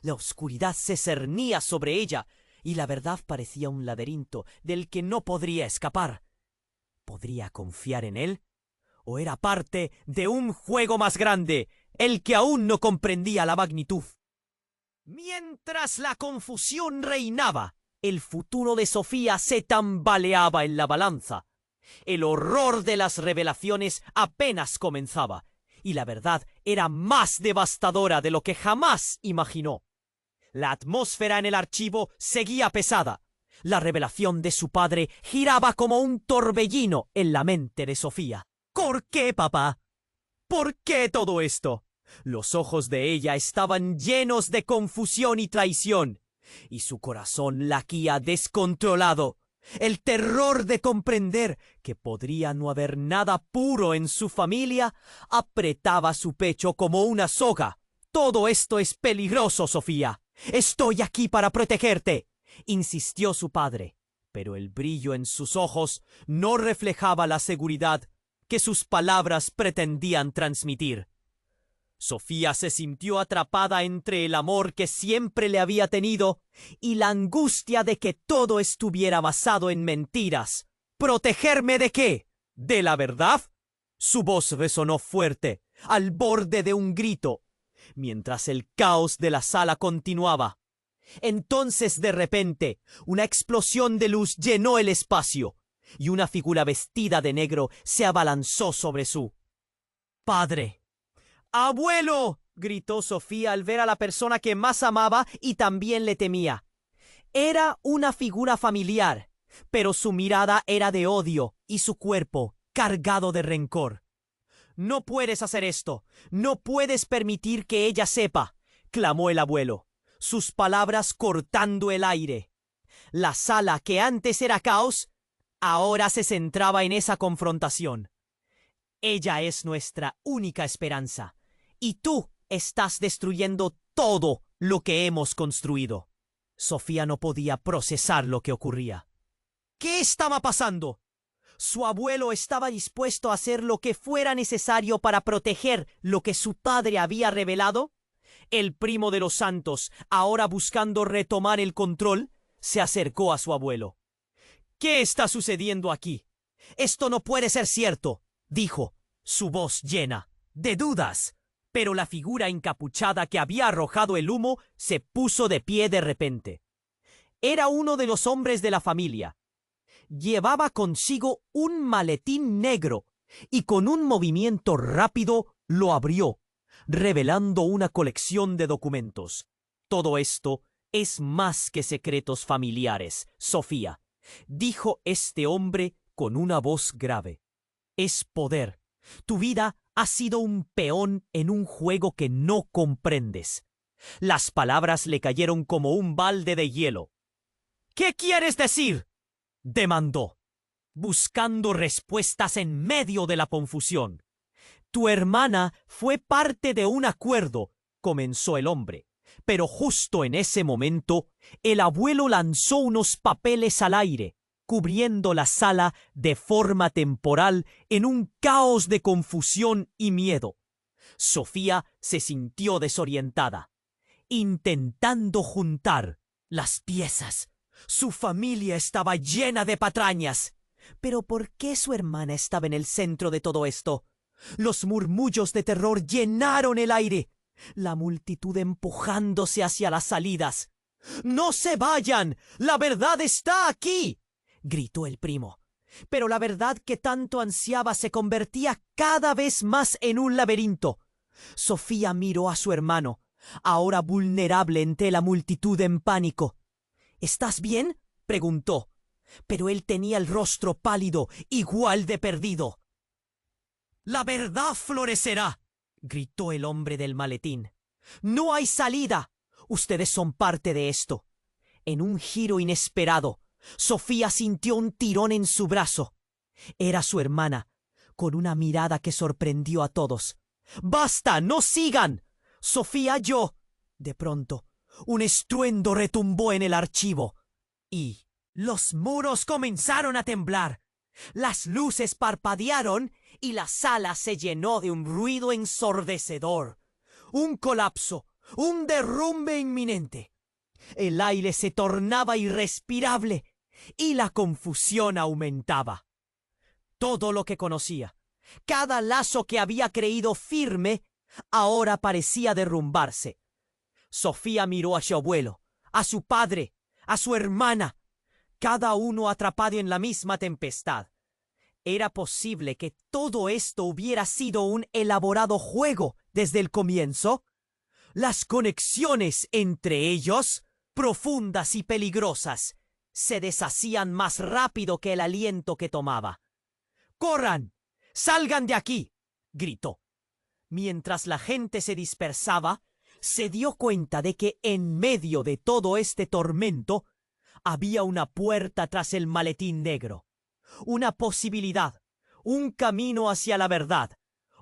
La oscuridad se cernía sobre ella, y la verdad parecía un laberinto del que no podría escapar. ¿Podría confiar en él? ¿O era parte de un juego más grande, el que aún no comprendía la magnitud? Mientras la confusión reinaba, el futuro de Sofía se tambaleaba en la balanza. El horror de las revelaciones apenas comenzaba, y la verdad era más devastadora de lo que jamás imaginó. La atmósfera en el archivo seguía pesada. La revelación de su padre giraba como un torbellino en la mente de Sofía. ¿Por qué, papá? ¿Por qué todo esto? Los ojos de ella estaban llenos de confusión y traición, y su corazón latía descontrolado. El terror de comprender que podría no haber nada puro en su familia apretaba su pecho como una soga. Todo esto es peligroso, Sofía. Estoy aquí para protegerte, insistió su padre, pero el brillo en sus ojos no reflejaba la seguridad que sus palabras pretendían transmitir. Sofía se sintió atrapada entre el amor que siempre le había tenido y la angustia de que todo estuviera basado en mentiras. ¿Protegerme de qué? ¿De la verdad? Su voz resonó fuerte, al borde de un grito, mientras el caos de la sala continuaba. Entonces, de repente, una explosión de luz llenó el espacio, y una figura vestida de negro se abalanzó sobre su padre. ¡Abuelo!, gritó Sofía al ver a la persona que más amaba y también le temía. Era una figura familiar, pero su mirada era de odio y su cuerpo cargado de rencor. «No puedes hacer esto. No puedes permitir que ella sepa», clamó el abuelo, sus palabras cortando el aire. La sala, que antes era caos, ahora se centraba en esa confrontación. «Ella es nuestra única esperanza, y tú estás destruyendo todo lo que hemos construido». Sofía no podía procesar lo que ocurría. ¿Qué estaba pasando? Su abuelo estaba dispuesto a hacer lo que fuera necesario para proteger lo que su padre había revelado. El primo de los Santos, ahora buscando retomar el control, se acercó a su abuelo. «¿Qué está sucediendo aquí? Esto no puede ser cierto», dijo, su voz llena de dudas. Pero la figura encapuchada que había arrojado el humo se puso de pie de repente. Era uno de los hombres de la familia. Llevaba consigo un maletín negro y con un movimiento rápido lo abrió, revelando una colección de documentos. «Todo esto es más que secretos familiares, Sofía», dijo este hombre con una voz grave. «Es poder. Tu vida ha sido un peón en un juego que no comprendes». Las palabras le cayeron como un balde de hielo. «¿Qué quieres decir?», demandó, buscando respuestas en medio de la confusión. «Tu hermana fue parte de un acuerdo», comenzó el hombre, pero justo en ese momento el abuelo lanzó unos papeles al aire, cubriendo la sala de forma temporal en un caos de confusión y miedo. Sofía se sintió desorientada, intentando juntar las piezas. Su familia estaba llena de patrañas. Pero ¿por qué su hermana estaba en el centro de todo esto? Los murmullos de terror llenaron el aire, la multitud empujándose hacia las salidas. «¡No se vayan! ¡La verdad está aquí!», gritó el primo. Pero la verdad que tanto ansiaba se convertía cada vez más en un laberinto. Sofía miró a su hermano, ahora vulnerable entre la multitud en pánico. «¿Estás bien?», preguntó, pero él tenía el rostro pálido, igual de perdido. «La verdad florecerá», gritó el hombre del maletín. «No hay salida. Ustedes son parte de esto». En un giro inesperado, Sofía sintió un tirón en su brazo. Era su hermana, con una mirada que sorprendió a todos. «¡Basta! ¡No sigan!». «Sofía, yo». De pronto, un estruendo retumbó en el archivo y los muros comenzaron a temblar. Las luces parpadearon y la sala se llenó de un ruido ensordecedor. Un colapso, Un derrumbe inminente. El aire se tornaba irrespirable y la confusión aumentaba. Todo lo que conocía, cada lazo que había creído firme, ahora parecía derrumbarse. Sofía miró a su abuelo, a su padre, a su hermana, cada uno atrapado en la misma tempestad. ¿Era posible que todo esto hubiera sido un elaborado juego desde el comienzo? Las conexiones entre ellos, profundas y peligrosas, se deshacían más rápido que el aliento que tomaba. ¡Corran! ¡Salgan de aquí!, gritó. Mientras la gente se dispersaba, se dio cuenta de que en medio de todo este tormento había una puerta tras el maletín negro, una posibilidad, un camino hacia la verdad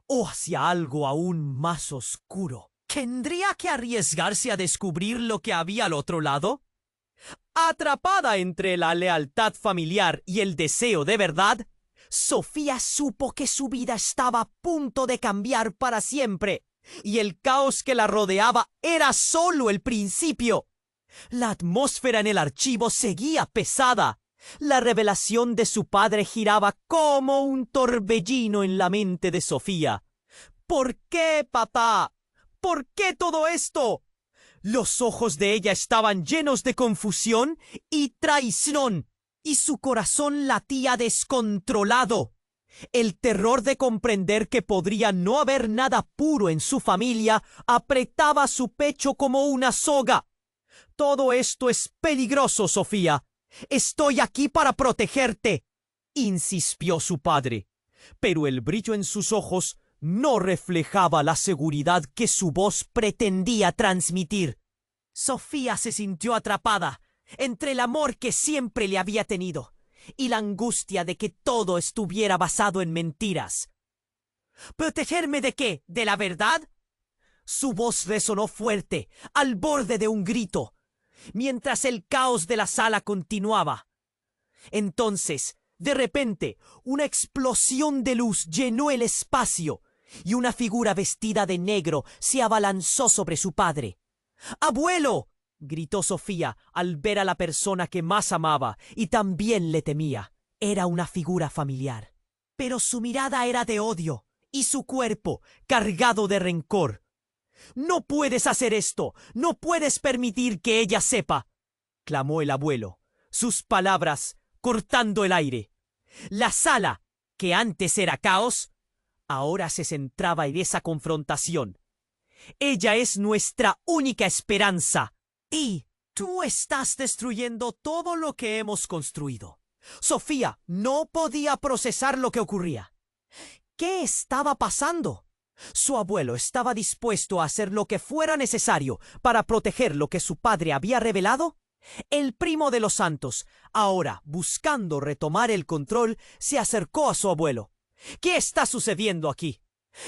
o hacia algo aún más oscuro. ¿Tendría que arriesgarse a descubrir lo que había al otro lado? Atrapada entre la lealtad familiar y el deseo de verdad, Sofía supo que su vida estaba a punto de cambiar para siempre, y el caos que la rodeaba era solo el principio. La atmósfera en el archivo seguía pesada. La revelación de su padre giraba como un torbellino en la mente de Sofía. ¿Por qué, papá? ¿Por qué todo esto? Los ojos de ella estaban llenos de confusión y traición, y su corazón latía descontrolado. El terror de comprender que podría no haber nada puro en su familia apretaba su pecho como una soga. Todo esto es peligroso, Sofía. Estoy aquí para protegerte, insistió su padre, pero el brillo en sus ojos no reflejaba la seguridad que su voz pretendía transmitir. Sofía se sintió atrapada entre el amor que siempre le había tenido y la angustia de que todo estuviera basado en mentiras. ¿Protegerme de qué? ¿De la verdad? Su voz resonó fuerte, al borde de un grito, mientras el caos de la sala continuaba. Entonces, de repente, una explosión de luz llenó el espacio y una figura vestida de negro se abalanzó sobre su padre. ¡Abuelo!, gritó Sofía al ver a la persona que más amaba y también le temía. Era una figura familiar, pero su mirada era de odio y su cuerpo cargado de rencor. «¡No puedes hacer esto! ¡No puedes permitir que ella sepa!», clamó el abuelo, sus palabras cortando el aire. La sala, que antes era caos, ahora se centraba en esa confrontación. «Ella es nuestra única esperanza. Y tú estás destruyendo todo lo que hemos construido». Sofía no podía procesar lo que ocurría. ¿Qué estaba pasando? Su abuelo estaba dispuesto a hacer lo que fuera necesario para proteger lo que su padre había revelado. El primo de los santos, ahora buscando retomar el control, se acercó a su abuelo. «¿Qué está sucediendo aquí?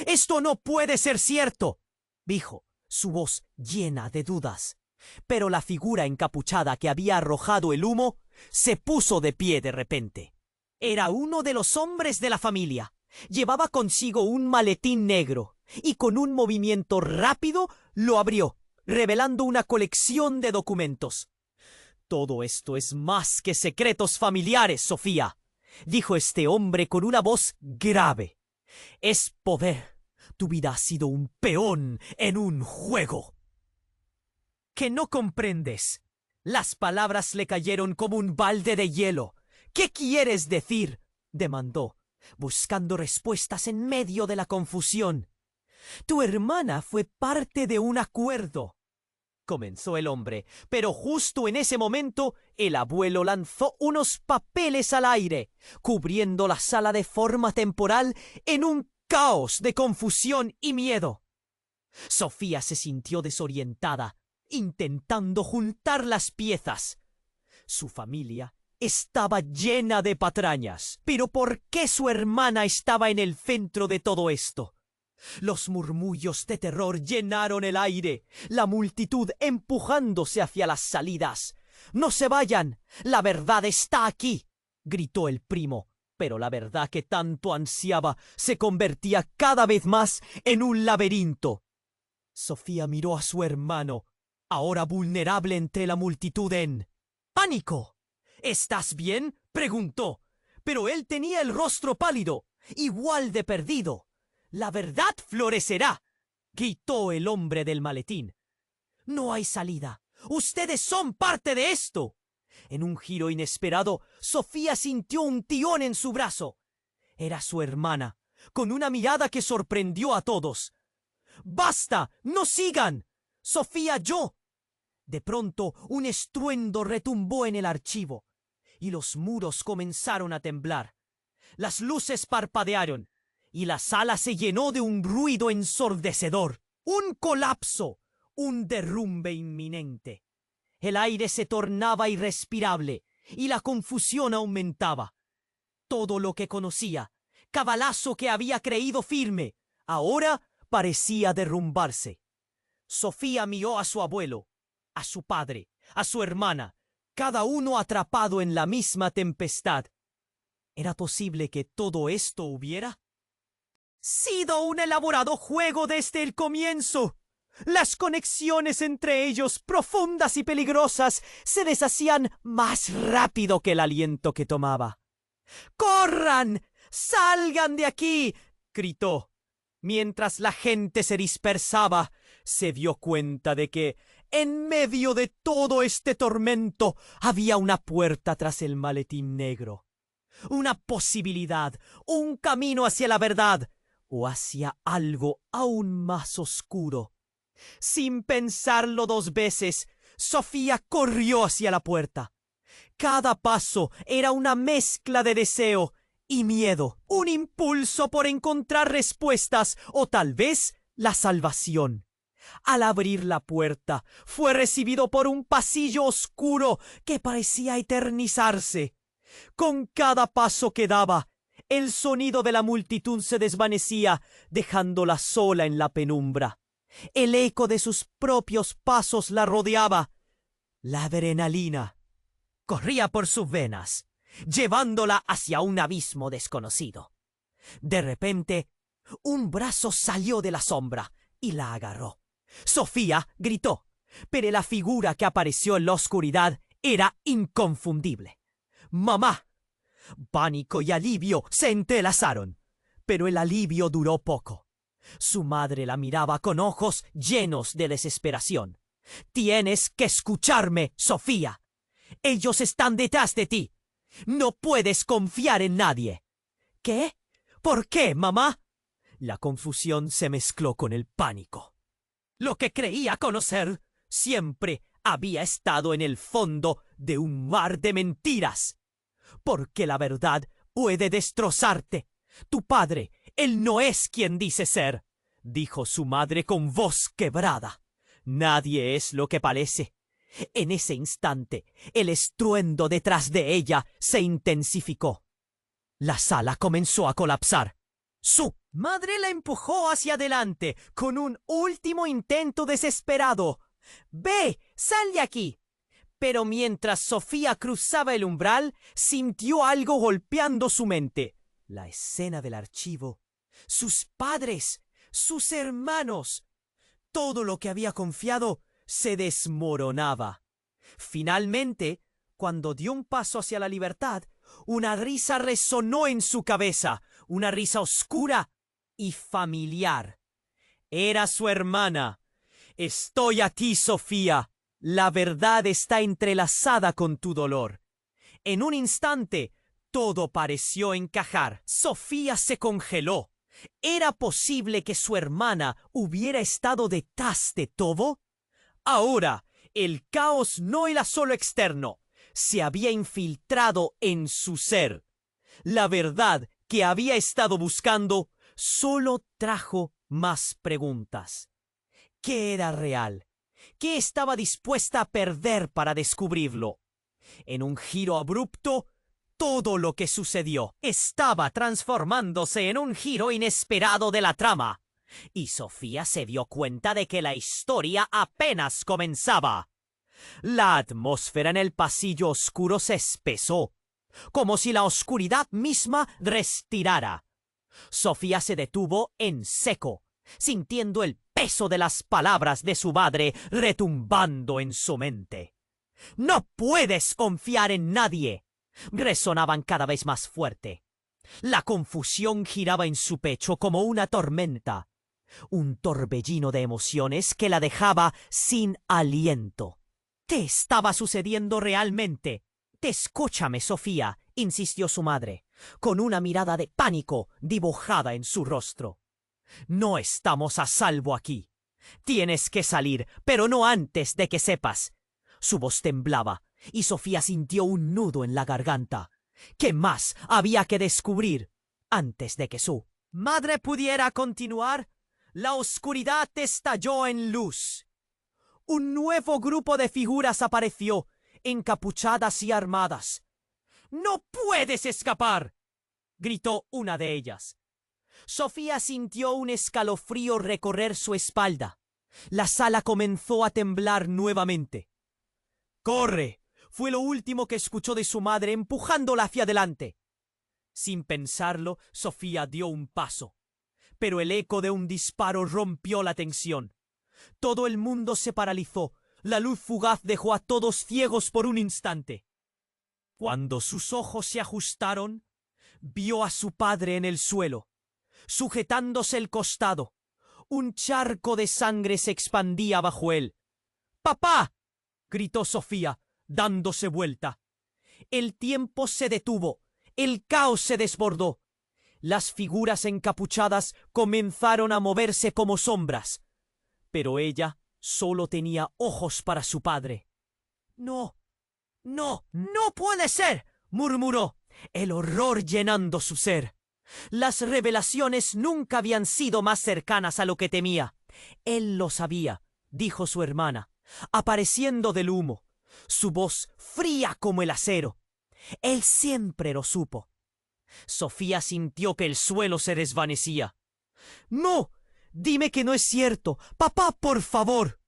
Esto no puede ser cierto», dijo, su voz llena de dudas. Pero la figura encapuchada que había arrojado el humo se puso de pie de repente. Era uno de los hombres de la familia. Llevaba consigo un maletín negro y con un movimiento rápido lo abrió, revelando una colección de documentos. «Todo esto es más que secretos familiares, Sofía», dijo este hombre con una voz grave. «Es poder. Tu vida ha sido un peón en un juego». «¿Que no comprendes?». Las palabras le cayeron como un balde de hielo. «¿Qué quieres decir?», demandó, buscando respuestas en medio de la confusión. «Tu hermana fue parte de un acuerdo», comenzó el hombre, pero justo en ese momento el abuelo lanzó unos papeles al aire, cubriendo la sala de forma temporal en un caos de confusión y miedo. Sofía se sintió desorientada, intentando juntar las piezas. Su familia estaba llena de patrañas. Pero ¿por qué su hermana estaba en el centro de todo esto? Los murmullos de terror llenaron el aire, la multitud empujándose hacia las salidas. «¡No se vayan! ¡La verdad está aquí!», gritó el primo. Pero la verdad que tanto ansiaba se convertía cada vez más en un laberinto. Sofía miró a su hermano, ahora vulnerable entre la multitud en pánico. ¿Estás bien?, preguntó, pero él tenía el rostro pálido, igual de perdido. «La verdad florecerá», gritó el hombre del maletín. «No hay salida. Ustedes son parte de esto». En un giro inesperado, Sofía sintió un tirón en su brazo. Era su hermana, con una mirada que sorprendió a todos. «¡Basta! ¡No sigan!», Sofía yo. De pronto, un estruendo retumbó en el archivo, y los muros comenzaron a temblar. Las luces parpadearon, y la sala se llenó de un ruido ensordecedor. Un colapso, un derrumbe inminente. El aire se tornaba irrespirable, y la confusión aumentaba. Todo lo que conocía, cada lazo que había creído firme, ahora parecía derrumbarse. Sofía miró a su abuelo, a su padre, a su hermana, cada uno atrapado en la misma tempestad. ¿Era posible que todo esto hubiera sido un elaborado juego desde el comienzo? Las conexiones entre ellos, profundas y peligrosas, se deshacían más rápido que el aliento que tomaba. «¡Corran! ¡Salgan de aquí!», gritó. Mientras la gente se dispersaba, se dio cuenta de que, en medio de todo este tormento, había una puerta tras el maletín negro. Una posibilidad, un camino hacia la verdad, o hacia algo aún más oscuro. Sin pensarlo dos veces, Sofía corrió hacia la puerta. Cada paso era una mezcla de deseo y miedo, un impulso por encontrar respuestas o tal vez la salvación. Al abrir la puerta, fue recibido por un pasillo oscuro que parecía eternizarse. Con cada paso que daba, el sonido de la multitud se desvanecía, dejándola sola en la penumbra. El eco de sus propios pasos la rodeaba. La adrenalina corría por sus venas, llevándola hacia un abismo desconocido. De repente, un brazo salió de la sombra y la agarró. Sofía gritó, pero la figura que apareció en la oscuridad era inconfundible. «¡Mamá!». Pánico y alivio se entrelazaron, pero el alivio duró poco. Su madre la miraba con ojos llenos de desesperación. «Tienes que escucharme, Sofía. Ellos están detrás de ti. No puedes confiar en nadie». «¿Qué? ¿Por qué, mamá?». La confusión se mezcló con el pánico. Lo que creía conocer siempre había estado en el fondo de un mar de mentiras. Porque la verdad puede destrozarte. Tu padre, él no es quien dice ser, dijo su madre con voz quebrada. Nadie es lo que parece. En ese instante, el estruendo detrás de ella se intensificó. La sala comenzó a colapsar. Su madre la empujó hacia adelante con un último intento desesperado. «¡Ve! ¡Sal de aquí!». Pero mientras Sofía cruzaba el umbral, sintió algo golpeando su mente. La escena del archivo, sus padres, sus hermanos. Todo lo que había confiado se desmoronaba. Finalmente, cuando dio un paso hacia la libertad, una risa resonó en su cabeza, una risa oscura y familiar. Era su hermana. «Estoy aquí, Sofía. La verdad está entrelazada con tu dolor». En un instante, todo pareció encajar. Sofía se congeló. ¿Era posible que su hermana hubiera estado detrás de todo? Ahora, el caos no era solo externo, se había infiltrado en su ser. La verdad que había estado buscando solo trajo más preguntas. ¿Qué era real? ¿Qué estaba dispuesta a perder para descubrirlo? En un giro abrupto, todo lo que sucedió estaba transformándose en un giro inesperado de la trama, y Sofía se dio cuenta de que la historia apenas comenzaba. La atmósfera en el pasillo oscuro se espesó, como si la oscuridad misma respirara. Sofía se detuvo en seco, sintiendo el peso de las palabras de su madre retumbando en su mente. «No puedes confiar en nadie», resonaban cada vez más fuerte. La confusión giraba en su pecho como una tormenta, un torbellino de emociones que la dejaba sin aliento. «¿Qué estaba sucediendo realmente?» «Escúchame, Sofía», insistió su madre, con una mirada de pánico dibujada en su rostro. «No estamos a salvo aquí. Tienes que salir, pero no antes de que sepas». Su voz temblaba, y Sofía sintió un nudo en la garganta. ¿Qué más había que descubrir antes de que su madre pudiera continuar? La oscuridad estalló en luz. Un nuevo grupo de figuras apareció, encapuchadas y armadas. «¡No puedes escapar!», gritó una de ellas. Sofía sintió un escalofrío recorrer su espalda. La sala comenzó a temblar nuevamente. «¡Corre!», fue lo último que escuchó de su madre empujándola hacia adelante. Sin pensarlo, Sofía dio un paso, pero el eco de un disparo rompió la tensión. Todo el mundo se paralizó. La luz fugaz dejó a todos ciegos por un instante. Cuando sus ojos se ajustaron, vio a su padre en el suelo, sujetándose el costado. Un charco de sangre se expandía bajo él. «¡Papá!», gritó Sofía, dándose vuelta. El tiempo se detuvo. El caos se desbordó. Las figuras encapuchadas comenzaron a moverse como sombras. Pero ella solo tenía ojos para su padre. «No, no, no puede ser», murmuró, el horror llenando su ser. Las revelaciones nunca habían sido más cercanas a lo que temía. «Él lo sabía», dijo su hermana, apareciendo del humo, su voz fría como el acero. «Él siempre lo supo». Sofía sintió que el suelo se desvanecía. «No, dime que no es cierto. Papá, por favor».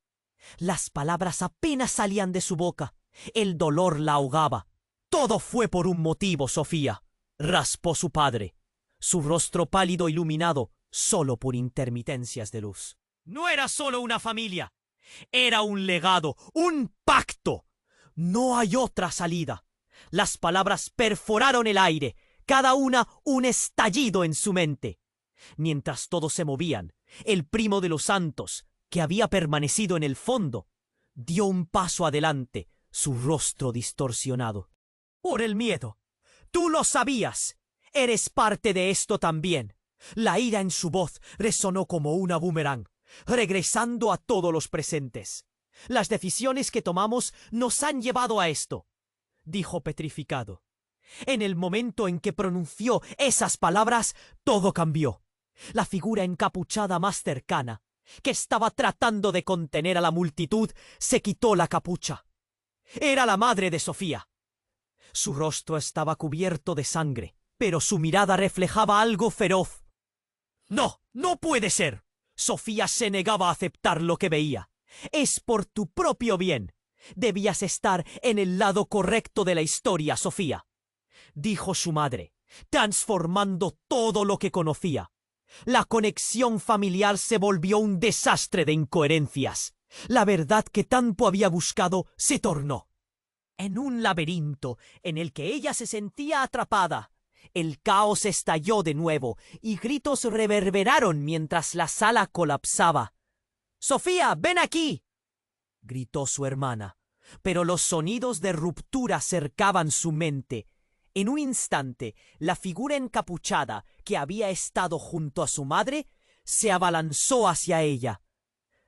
Las palabras apenas salían de su boca. El dolor la ahogaba. «Todo fue por un motivo, Sofía», raspó su padre, su rostro pálido iluminado solo por intermitencias de luz. «No era solo una familia. Era un legado, un pacto. No hay otra salida». Las palabras perforaron el aire, cada una un estallido en su mente. Mientras todos se movían, el primo de los santos, que había permanecido en el fondo, dio un paso adelante, su rostro distorsionado. «Por el miedo. Tú lo sabías. Eres parte de esto también». La ira en su voz resonó como una boomerang, regresando a todos los presentes. «Las decisiones que tomamos nos han llevado a esto», dijo petrificado. En el momento en que pronunció esas palabras, todo cambió. La figura encapuchada más cercana, que estaba tratando de contener a la multitud, se quitó la capucha. Era la madre de Sofía. Su rostro estaba cubierto de sangre, pero su mirada reflejaba algo feroz. «No, no puede ser». Sofía se negaba a aceptar lo que veía. «Es por tu propio bien. Debías estar en el lado correcto de la historia, Sofía», dijo su madre, transformando todo lo que conocía. La conexión familiar se volvió un desastre de incoherencias. La verdad que tanto había buscado se tornó en un laberinto en el que ella se sentía atrapada. El caos estalló de nuevo y gritos reverberaron mientras la sala colapsaba. «Sofía, ven aquí», gritó su hermana, pero los sonidos de ruptura cercaban su mente. En un instante, la figura encapuchada que había estado junto a su madre se abalanzó hacia ella.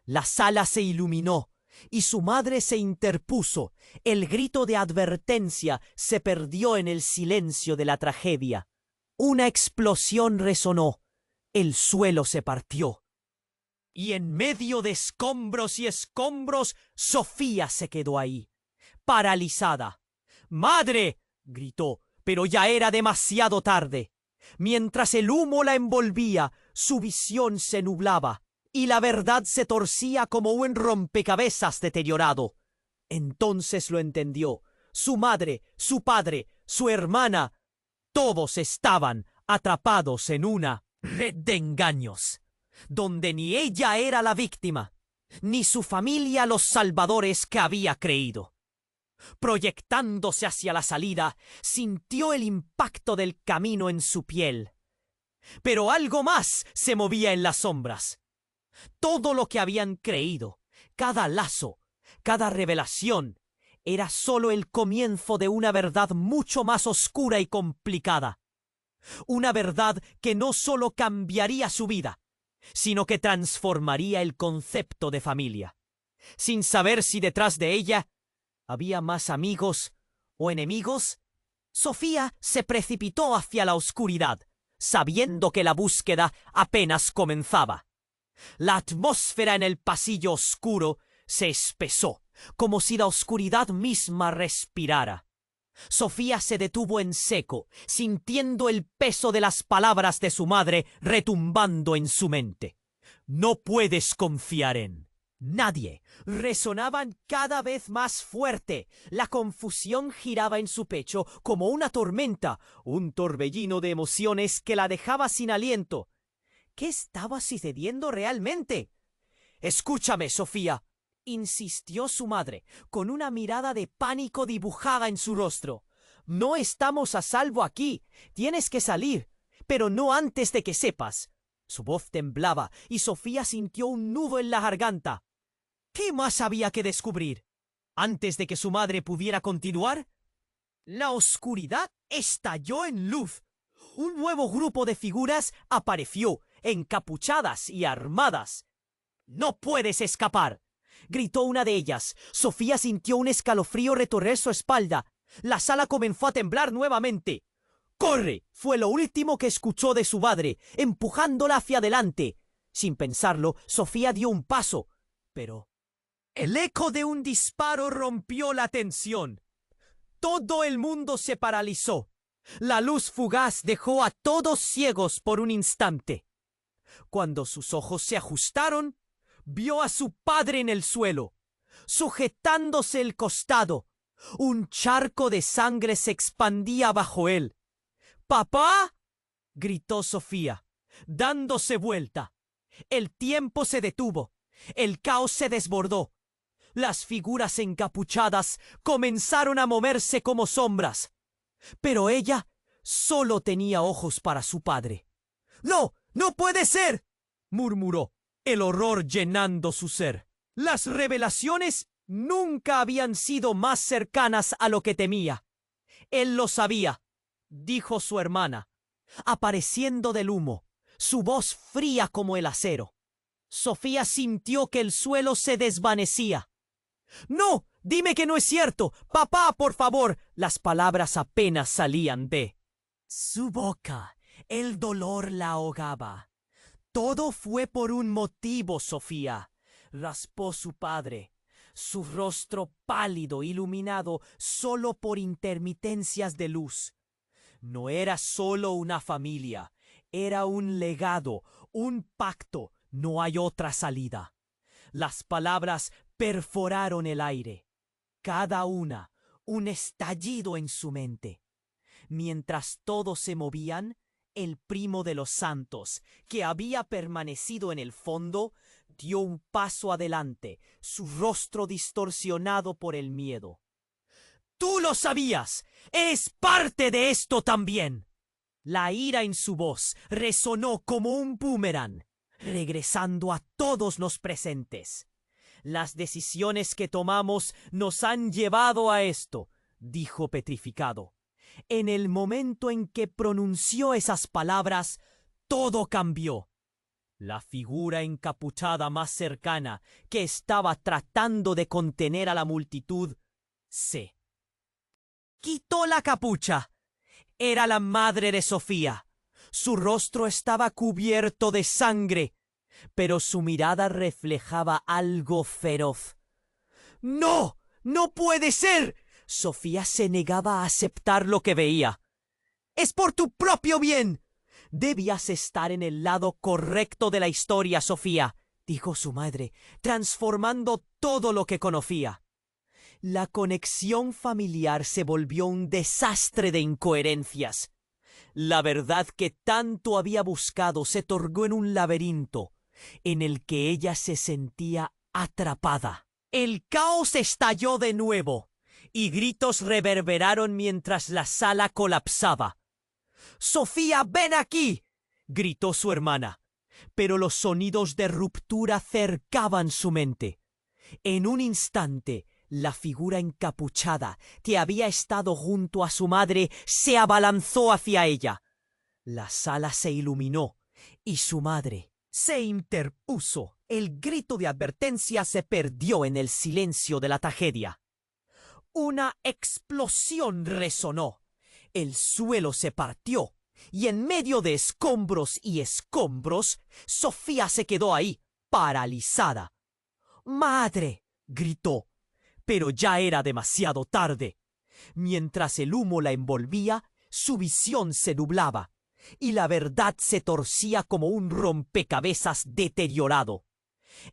La sala se iluminó y su madre se interpuso. El grito de advertencia se perdió en el silencio de la tragedia. Una explosión resonó. El suelo se partió. Y en medio de escombros y escombros, Sofía se quedó ahí, paralizada. «¡Madre!», gritó, pero ya era demasiado tarde. Mientras el humo la envolvía, su visión se nublaba y la verdad se torcía como un rompecabezas deteriorado. Entonces lo entendió. Su madre, su padre, su hermana, todos estaban atrapados en una red de engaños. donde ni ella era la víctima, ni su familia los salvadores que había creído. Proyectándose hacia la salida, sintió el impacto del camino en su piel. Pero algo más se movía en las sombras. Todo lo que habían creído, cada lazo, cada revelación, era solo el comienzo de una verdad mucho más oscura y complicada. Una verdad que no solo cambiaría su vida, sino que transformaría el concepto de familia. Sin saber si detrás de ella había más amigos o enemigos, Sofía se precipitó hacia la oscuridad, sabiendo que la búsqueda apenas comenzaba. La atmósfera en el pasillo oscuro se espesó, como si la oscuridad misma respirara. Sofía se detuvo en seco, sintiendo el peso de las palabras de su madre retumbando en su mente. No puedes confiar en nadie. Resonaban cada vez más fuerte. La confusión giraba en su pecho como una tormenta, un torbellino de emociones que la dejaba sin aliento. ¿Qué estaba sucediendo realmente? Escúchame, Sofía, insistió su madre, con una mirada de pánico dibujada en su rostro. No estamos a salvo aquí. Tienes que salir, pero no antes de que sepas. Su voz temblaba y Sofía sintió un nudo en la garganta. ¿Qué más había que descubrir? Antes de que su madre pudiera continuar, la oscuridad estalló en luz. Un nuevo grupo de figuras apareció, encapuchadas y armadas. «¡No puedes escapar!», gritó una de ellas. Sofía sintió un escalofrío recorrer su espalda. La sala comenzó a temblar nuevamente. «¡Corre!», fue lo último que escuchó de su madre, empujándola hacia adelante. Sin pensarlo, Sofía dio un paso, pero el eco de un disparo rompió la tensión. Todo el mundo se paralizó. La luz fugaz dejó a todos ciegos por un instante. Cuando sus ojos se ajustaron, vio a su padre en el suelo, sujetándose el costado. Un charco de sangre se expandía bajo él. «¡Papá!», gritó Sofía, dándose vuelta. El tiempo se detuvo. El caos se desbordó. Las figuras encapuchadas comenzaron a moverse como sombras. Pero ella solo tenía ojos para su padre. «¡No! ¡No puede ser!», murmuró, el horror llenando su ser. Las revelaciones nunca habían sido más cercanas a lo que temía. Él lo sabía, dijo su hermana, apareciendo del humo, su voz fría como el acero. Sofía sintió que el suelo se desvanecía. «¡No! ¡Dime que no es cierto! ¡Papá, por favor!». Las palabras apenas salían de su boca. El dolor la ahogaba. «Todo fue por un motivo, Sofía», raspó su padre, su rostro pálido, iluminado solo por intermitencias de luz. No era solo una familia, era un legado, un pacto. No hay otra salida. Las palabras perforaron el aire, cada una un estallido en su mente. Mientras todos se movían, el primo de los santos, que había permanecido en el fondo, dio un paso adelante, su rostro distorsionado por el miedo. «¡Tú lo sabías! ¡Es parte de esto también!». La ira en su voz resonó como un boomerang, regresando a todos los presentes. «Las decisiones que tomamos nos han llevado a esto», dijo petrificado. En el momento en que pronunció esas palabras, todo cambió. La figura encapuchada más cercana, que estaba tratando de contener a la multitud, se quitó la capucha. Era la madre de Sofía. Su rostro estaba cubierto de sangre, pero su mirada reflejaba algo feroz. «¡No! ¡No puede ser!». Sofía se negaba a aceptar lo que veía. «Es por tu propio bien». «Debías estar en el lado correcto de la historia, Sofía», dijo su madre, transformando todo lo que conocía. La conexión familiar se volvió un desastre de incoherencias. La verdad que tanto había buscado se torgó en un laberinto, en el que ella se sentía atrapada. El caos estalló de nuevo, y gritos reverberaron mientras la sala colapsaba. «¡Sofía, ven aquí!», gritó su hermana, pero los sonidos de ruptura cercaban su mente. En un instante, la figura encapuchada que había estado junto a su madre se abalanzó hacia ella. La sala se iluminó y su madre se interpuso. El grito de advertencia se perdió en el silencio de la tragedia. Una explosión resonó. El suelo se partió y en medio de escombros y escombros, Sofía se quedó ahí, paralizada. «¡Madre!», gritó, pero ya era demasiado tarde. Mientras el humo la envolvía, su visión se nublaba y la verdad se torcía como un rompecabezas deteriorado.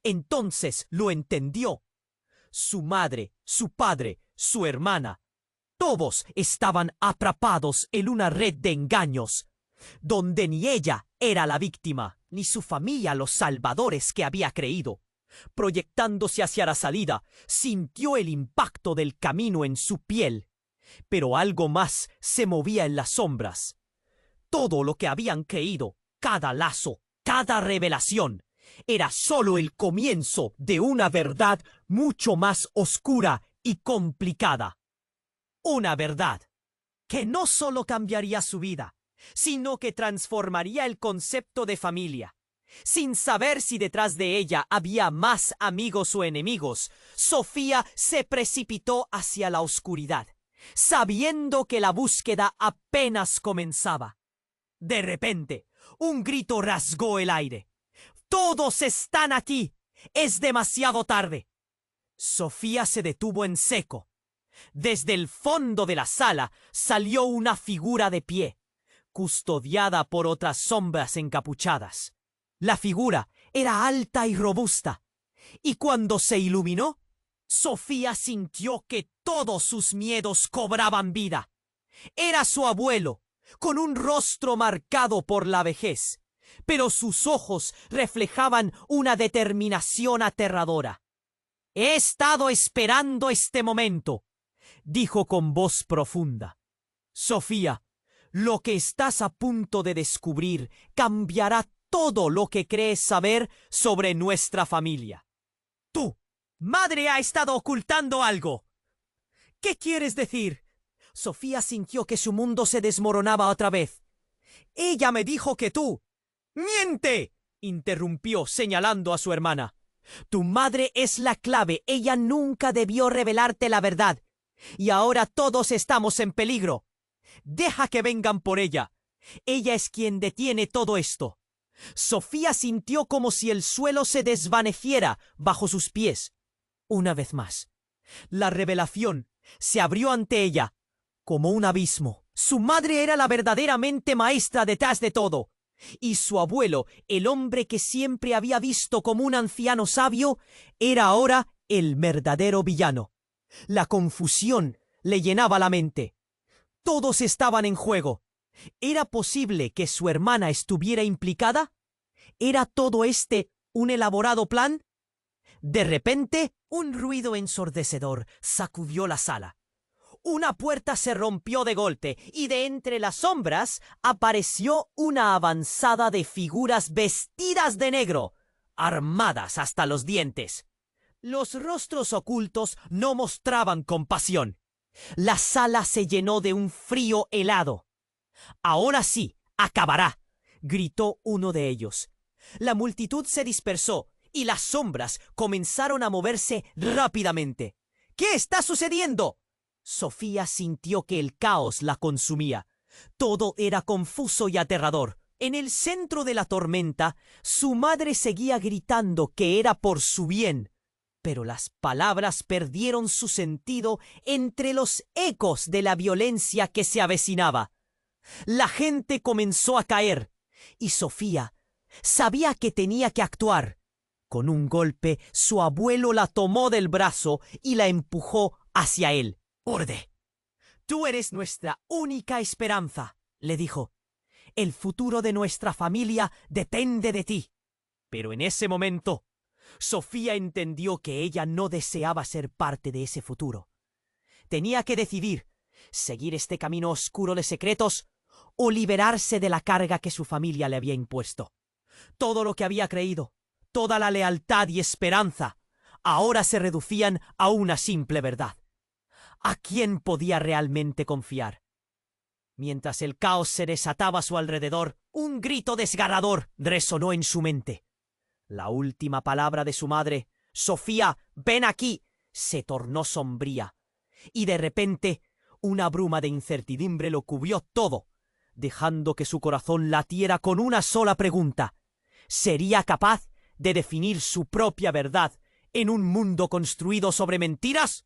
Entonces lo entendió. Su madre, su padre, su hermana, todos estaban atrapados en una red de engaños, donde ni ella era la víctima, ni su familia los salvadores que había creído. Proyectándose hacia la salida, sintió el impacto del camino en su piel. Pero algo más se movía en las sombras. Todo lo que habían creído, cada lazo, cada revelación, era solo el comienzo de una verdad mucho más oscura y complicada. Una verdad que no solo cambiaría su vida, sino que transformaría el concepto de familia. Sin saber si detrás de ella había más amigos o enemigos, Sofía se precipitó hacia la oscuridad, sabiendo que la búsqueda apenas comenzaba. De repente, un grito rasgó el aire. «¡Todos están aquí! ¡Es demasiado tarde!». Sofía se detuvo en seco. Desde el fondo de la sala salió una figura de pie, custodiada por otras sombras encapuchadas. La figura era alta y robusta, y cuando se iluminó, Sofía sintió que todos sus miedos cobraban vida. Era su abuelo, con un rostro marcado por la vejez, pero sus ojos reflejaban una determinación aterradora. «He estado esperando este momento», dijo con voz profunda. «Sofía, lo que estás a punto de descubrir cambiará todo lo que crees saber sobre nuestra familia. Tu madre ha estado ocultando algo». «¿Qué quieres decir?». Sofía sintió que su mundo se desmoronaba otra vez. «Ella me dijo que tú». «¡Miente!», interrumpió señalando a su hermana. «Tu madre es la clave. Ella nunca debió revelarte la verdad. Y ahora todos estamos en peligro. Deja que vengan por ella. Ella es quien detiene todo esto». Sofía sintió como si el suelo se desvaneciera bajo sus pies. Una vez más, la revelación se abrió ante ella como un abismo. Su madre era la verdaderamente maestra detrás de todo, y su abuelo, el hombre que siempre había visto como un anciano sabio, era ahora el verdadero villano. La confusión le llenaba la mente. Todos estaban en juego. ¿Era posible que su hermana estuviera implicada? ¿Era todo un elaborado plan? De repente, un ruido ensordecedor sacudió la sala. Una puerta se rompió de golpe y de entre las sombras apareció una avanzada de figuras vestidas de negro, armadas hasta los dientes. Los rostros ocultos no mostraban compasión. La sala se llenó de un frío helado. «Ahora sí, acabará», gritó uno de ellos. La multitud se dispersó y las sombras comenzaron a moverse rápidamente. «¿Qué está sucediendo?». Sofía sintió que el caos la consumía. Todo era confuso y aterrador. En el centro de la tormenta, su madre seguía gritando que era por su bien, pero las palabras perdieron su sentido entre los ecos de la violencia que se avecinaba. La gente comenzó a caer, y Sofía sabía que tenía que actuar. Con un golpe, su abuelo la tomó del brazo y la empujó hacia él. «Orde, tú eres nuestra única esperanza», le dijo. «El futuro de nuestra familia depende de ti». Pero en ese momento, Sofía entendió que ella no deseaba ser parte de ese futuro. Tenía que decidir, seguir este camino oscuro de secretos o liberarse de la carga que su familia le había impuesto. Todo lo que había creído, toda la lealtad y esperanza, ahora se reducían a una simple verdad. ¿A quién podía realmente confiar? Mientras el caos se desataba a su alrededor, un grito desgarrador resonó en su mente. La última palabra de su madre, «Sofía, ven aquí», se tornó sombría, y de repente una bruma de incertidumbre lo cubrió todo, dejando que su corazón latiera con una sola pregunta. ¿Sería capaz de definir su propia verdad en un mundo construido sobre mentiras?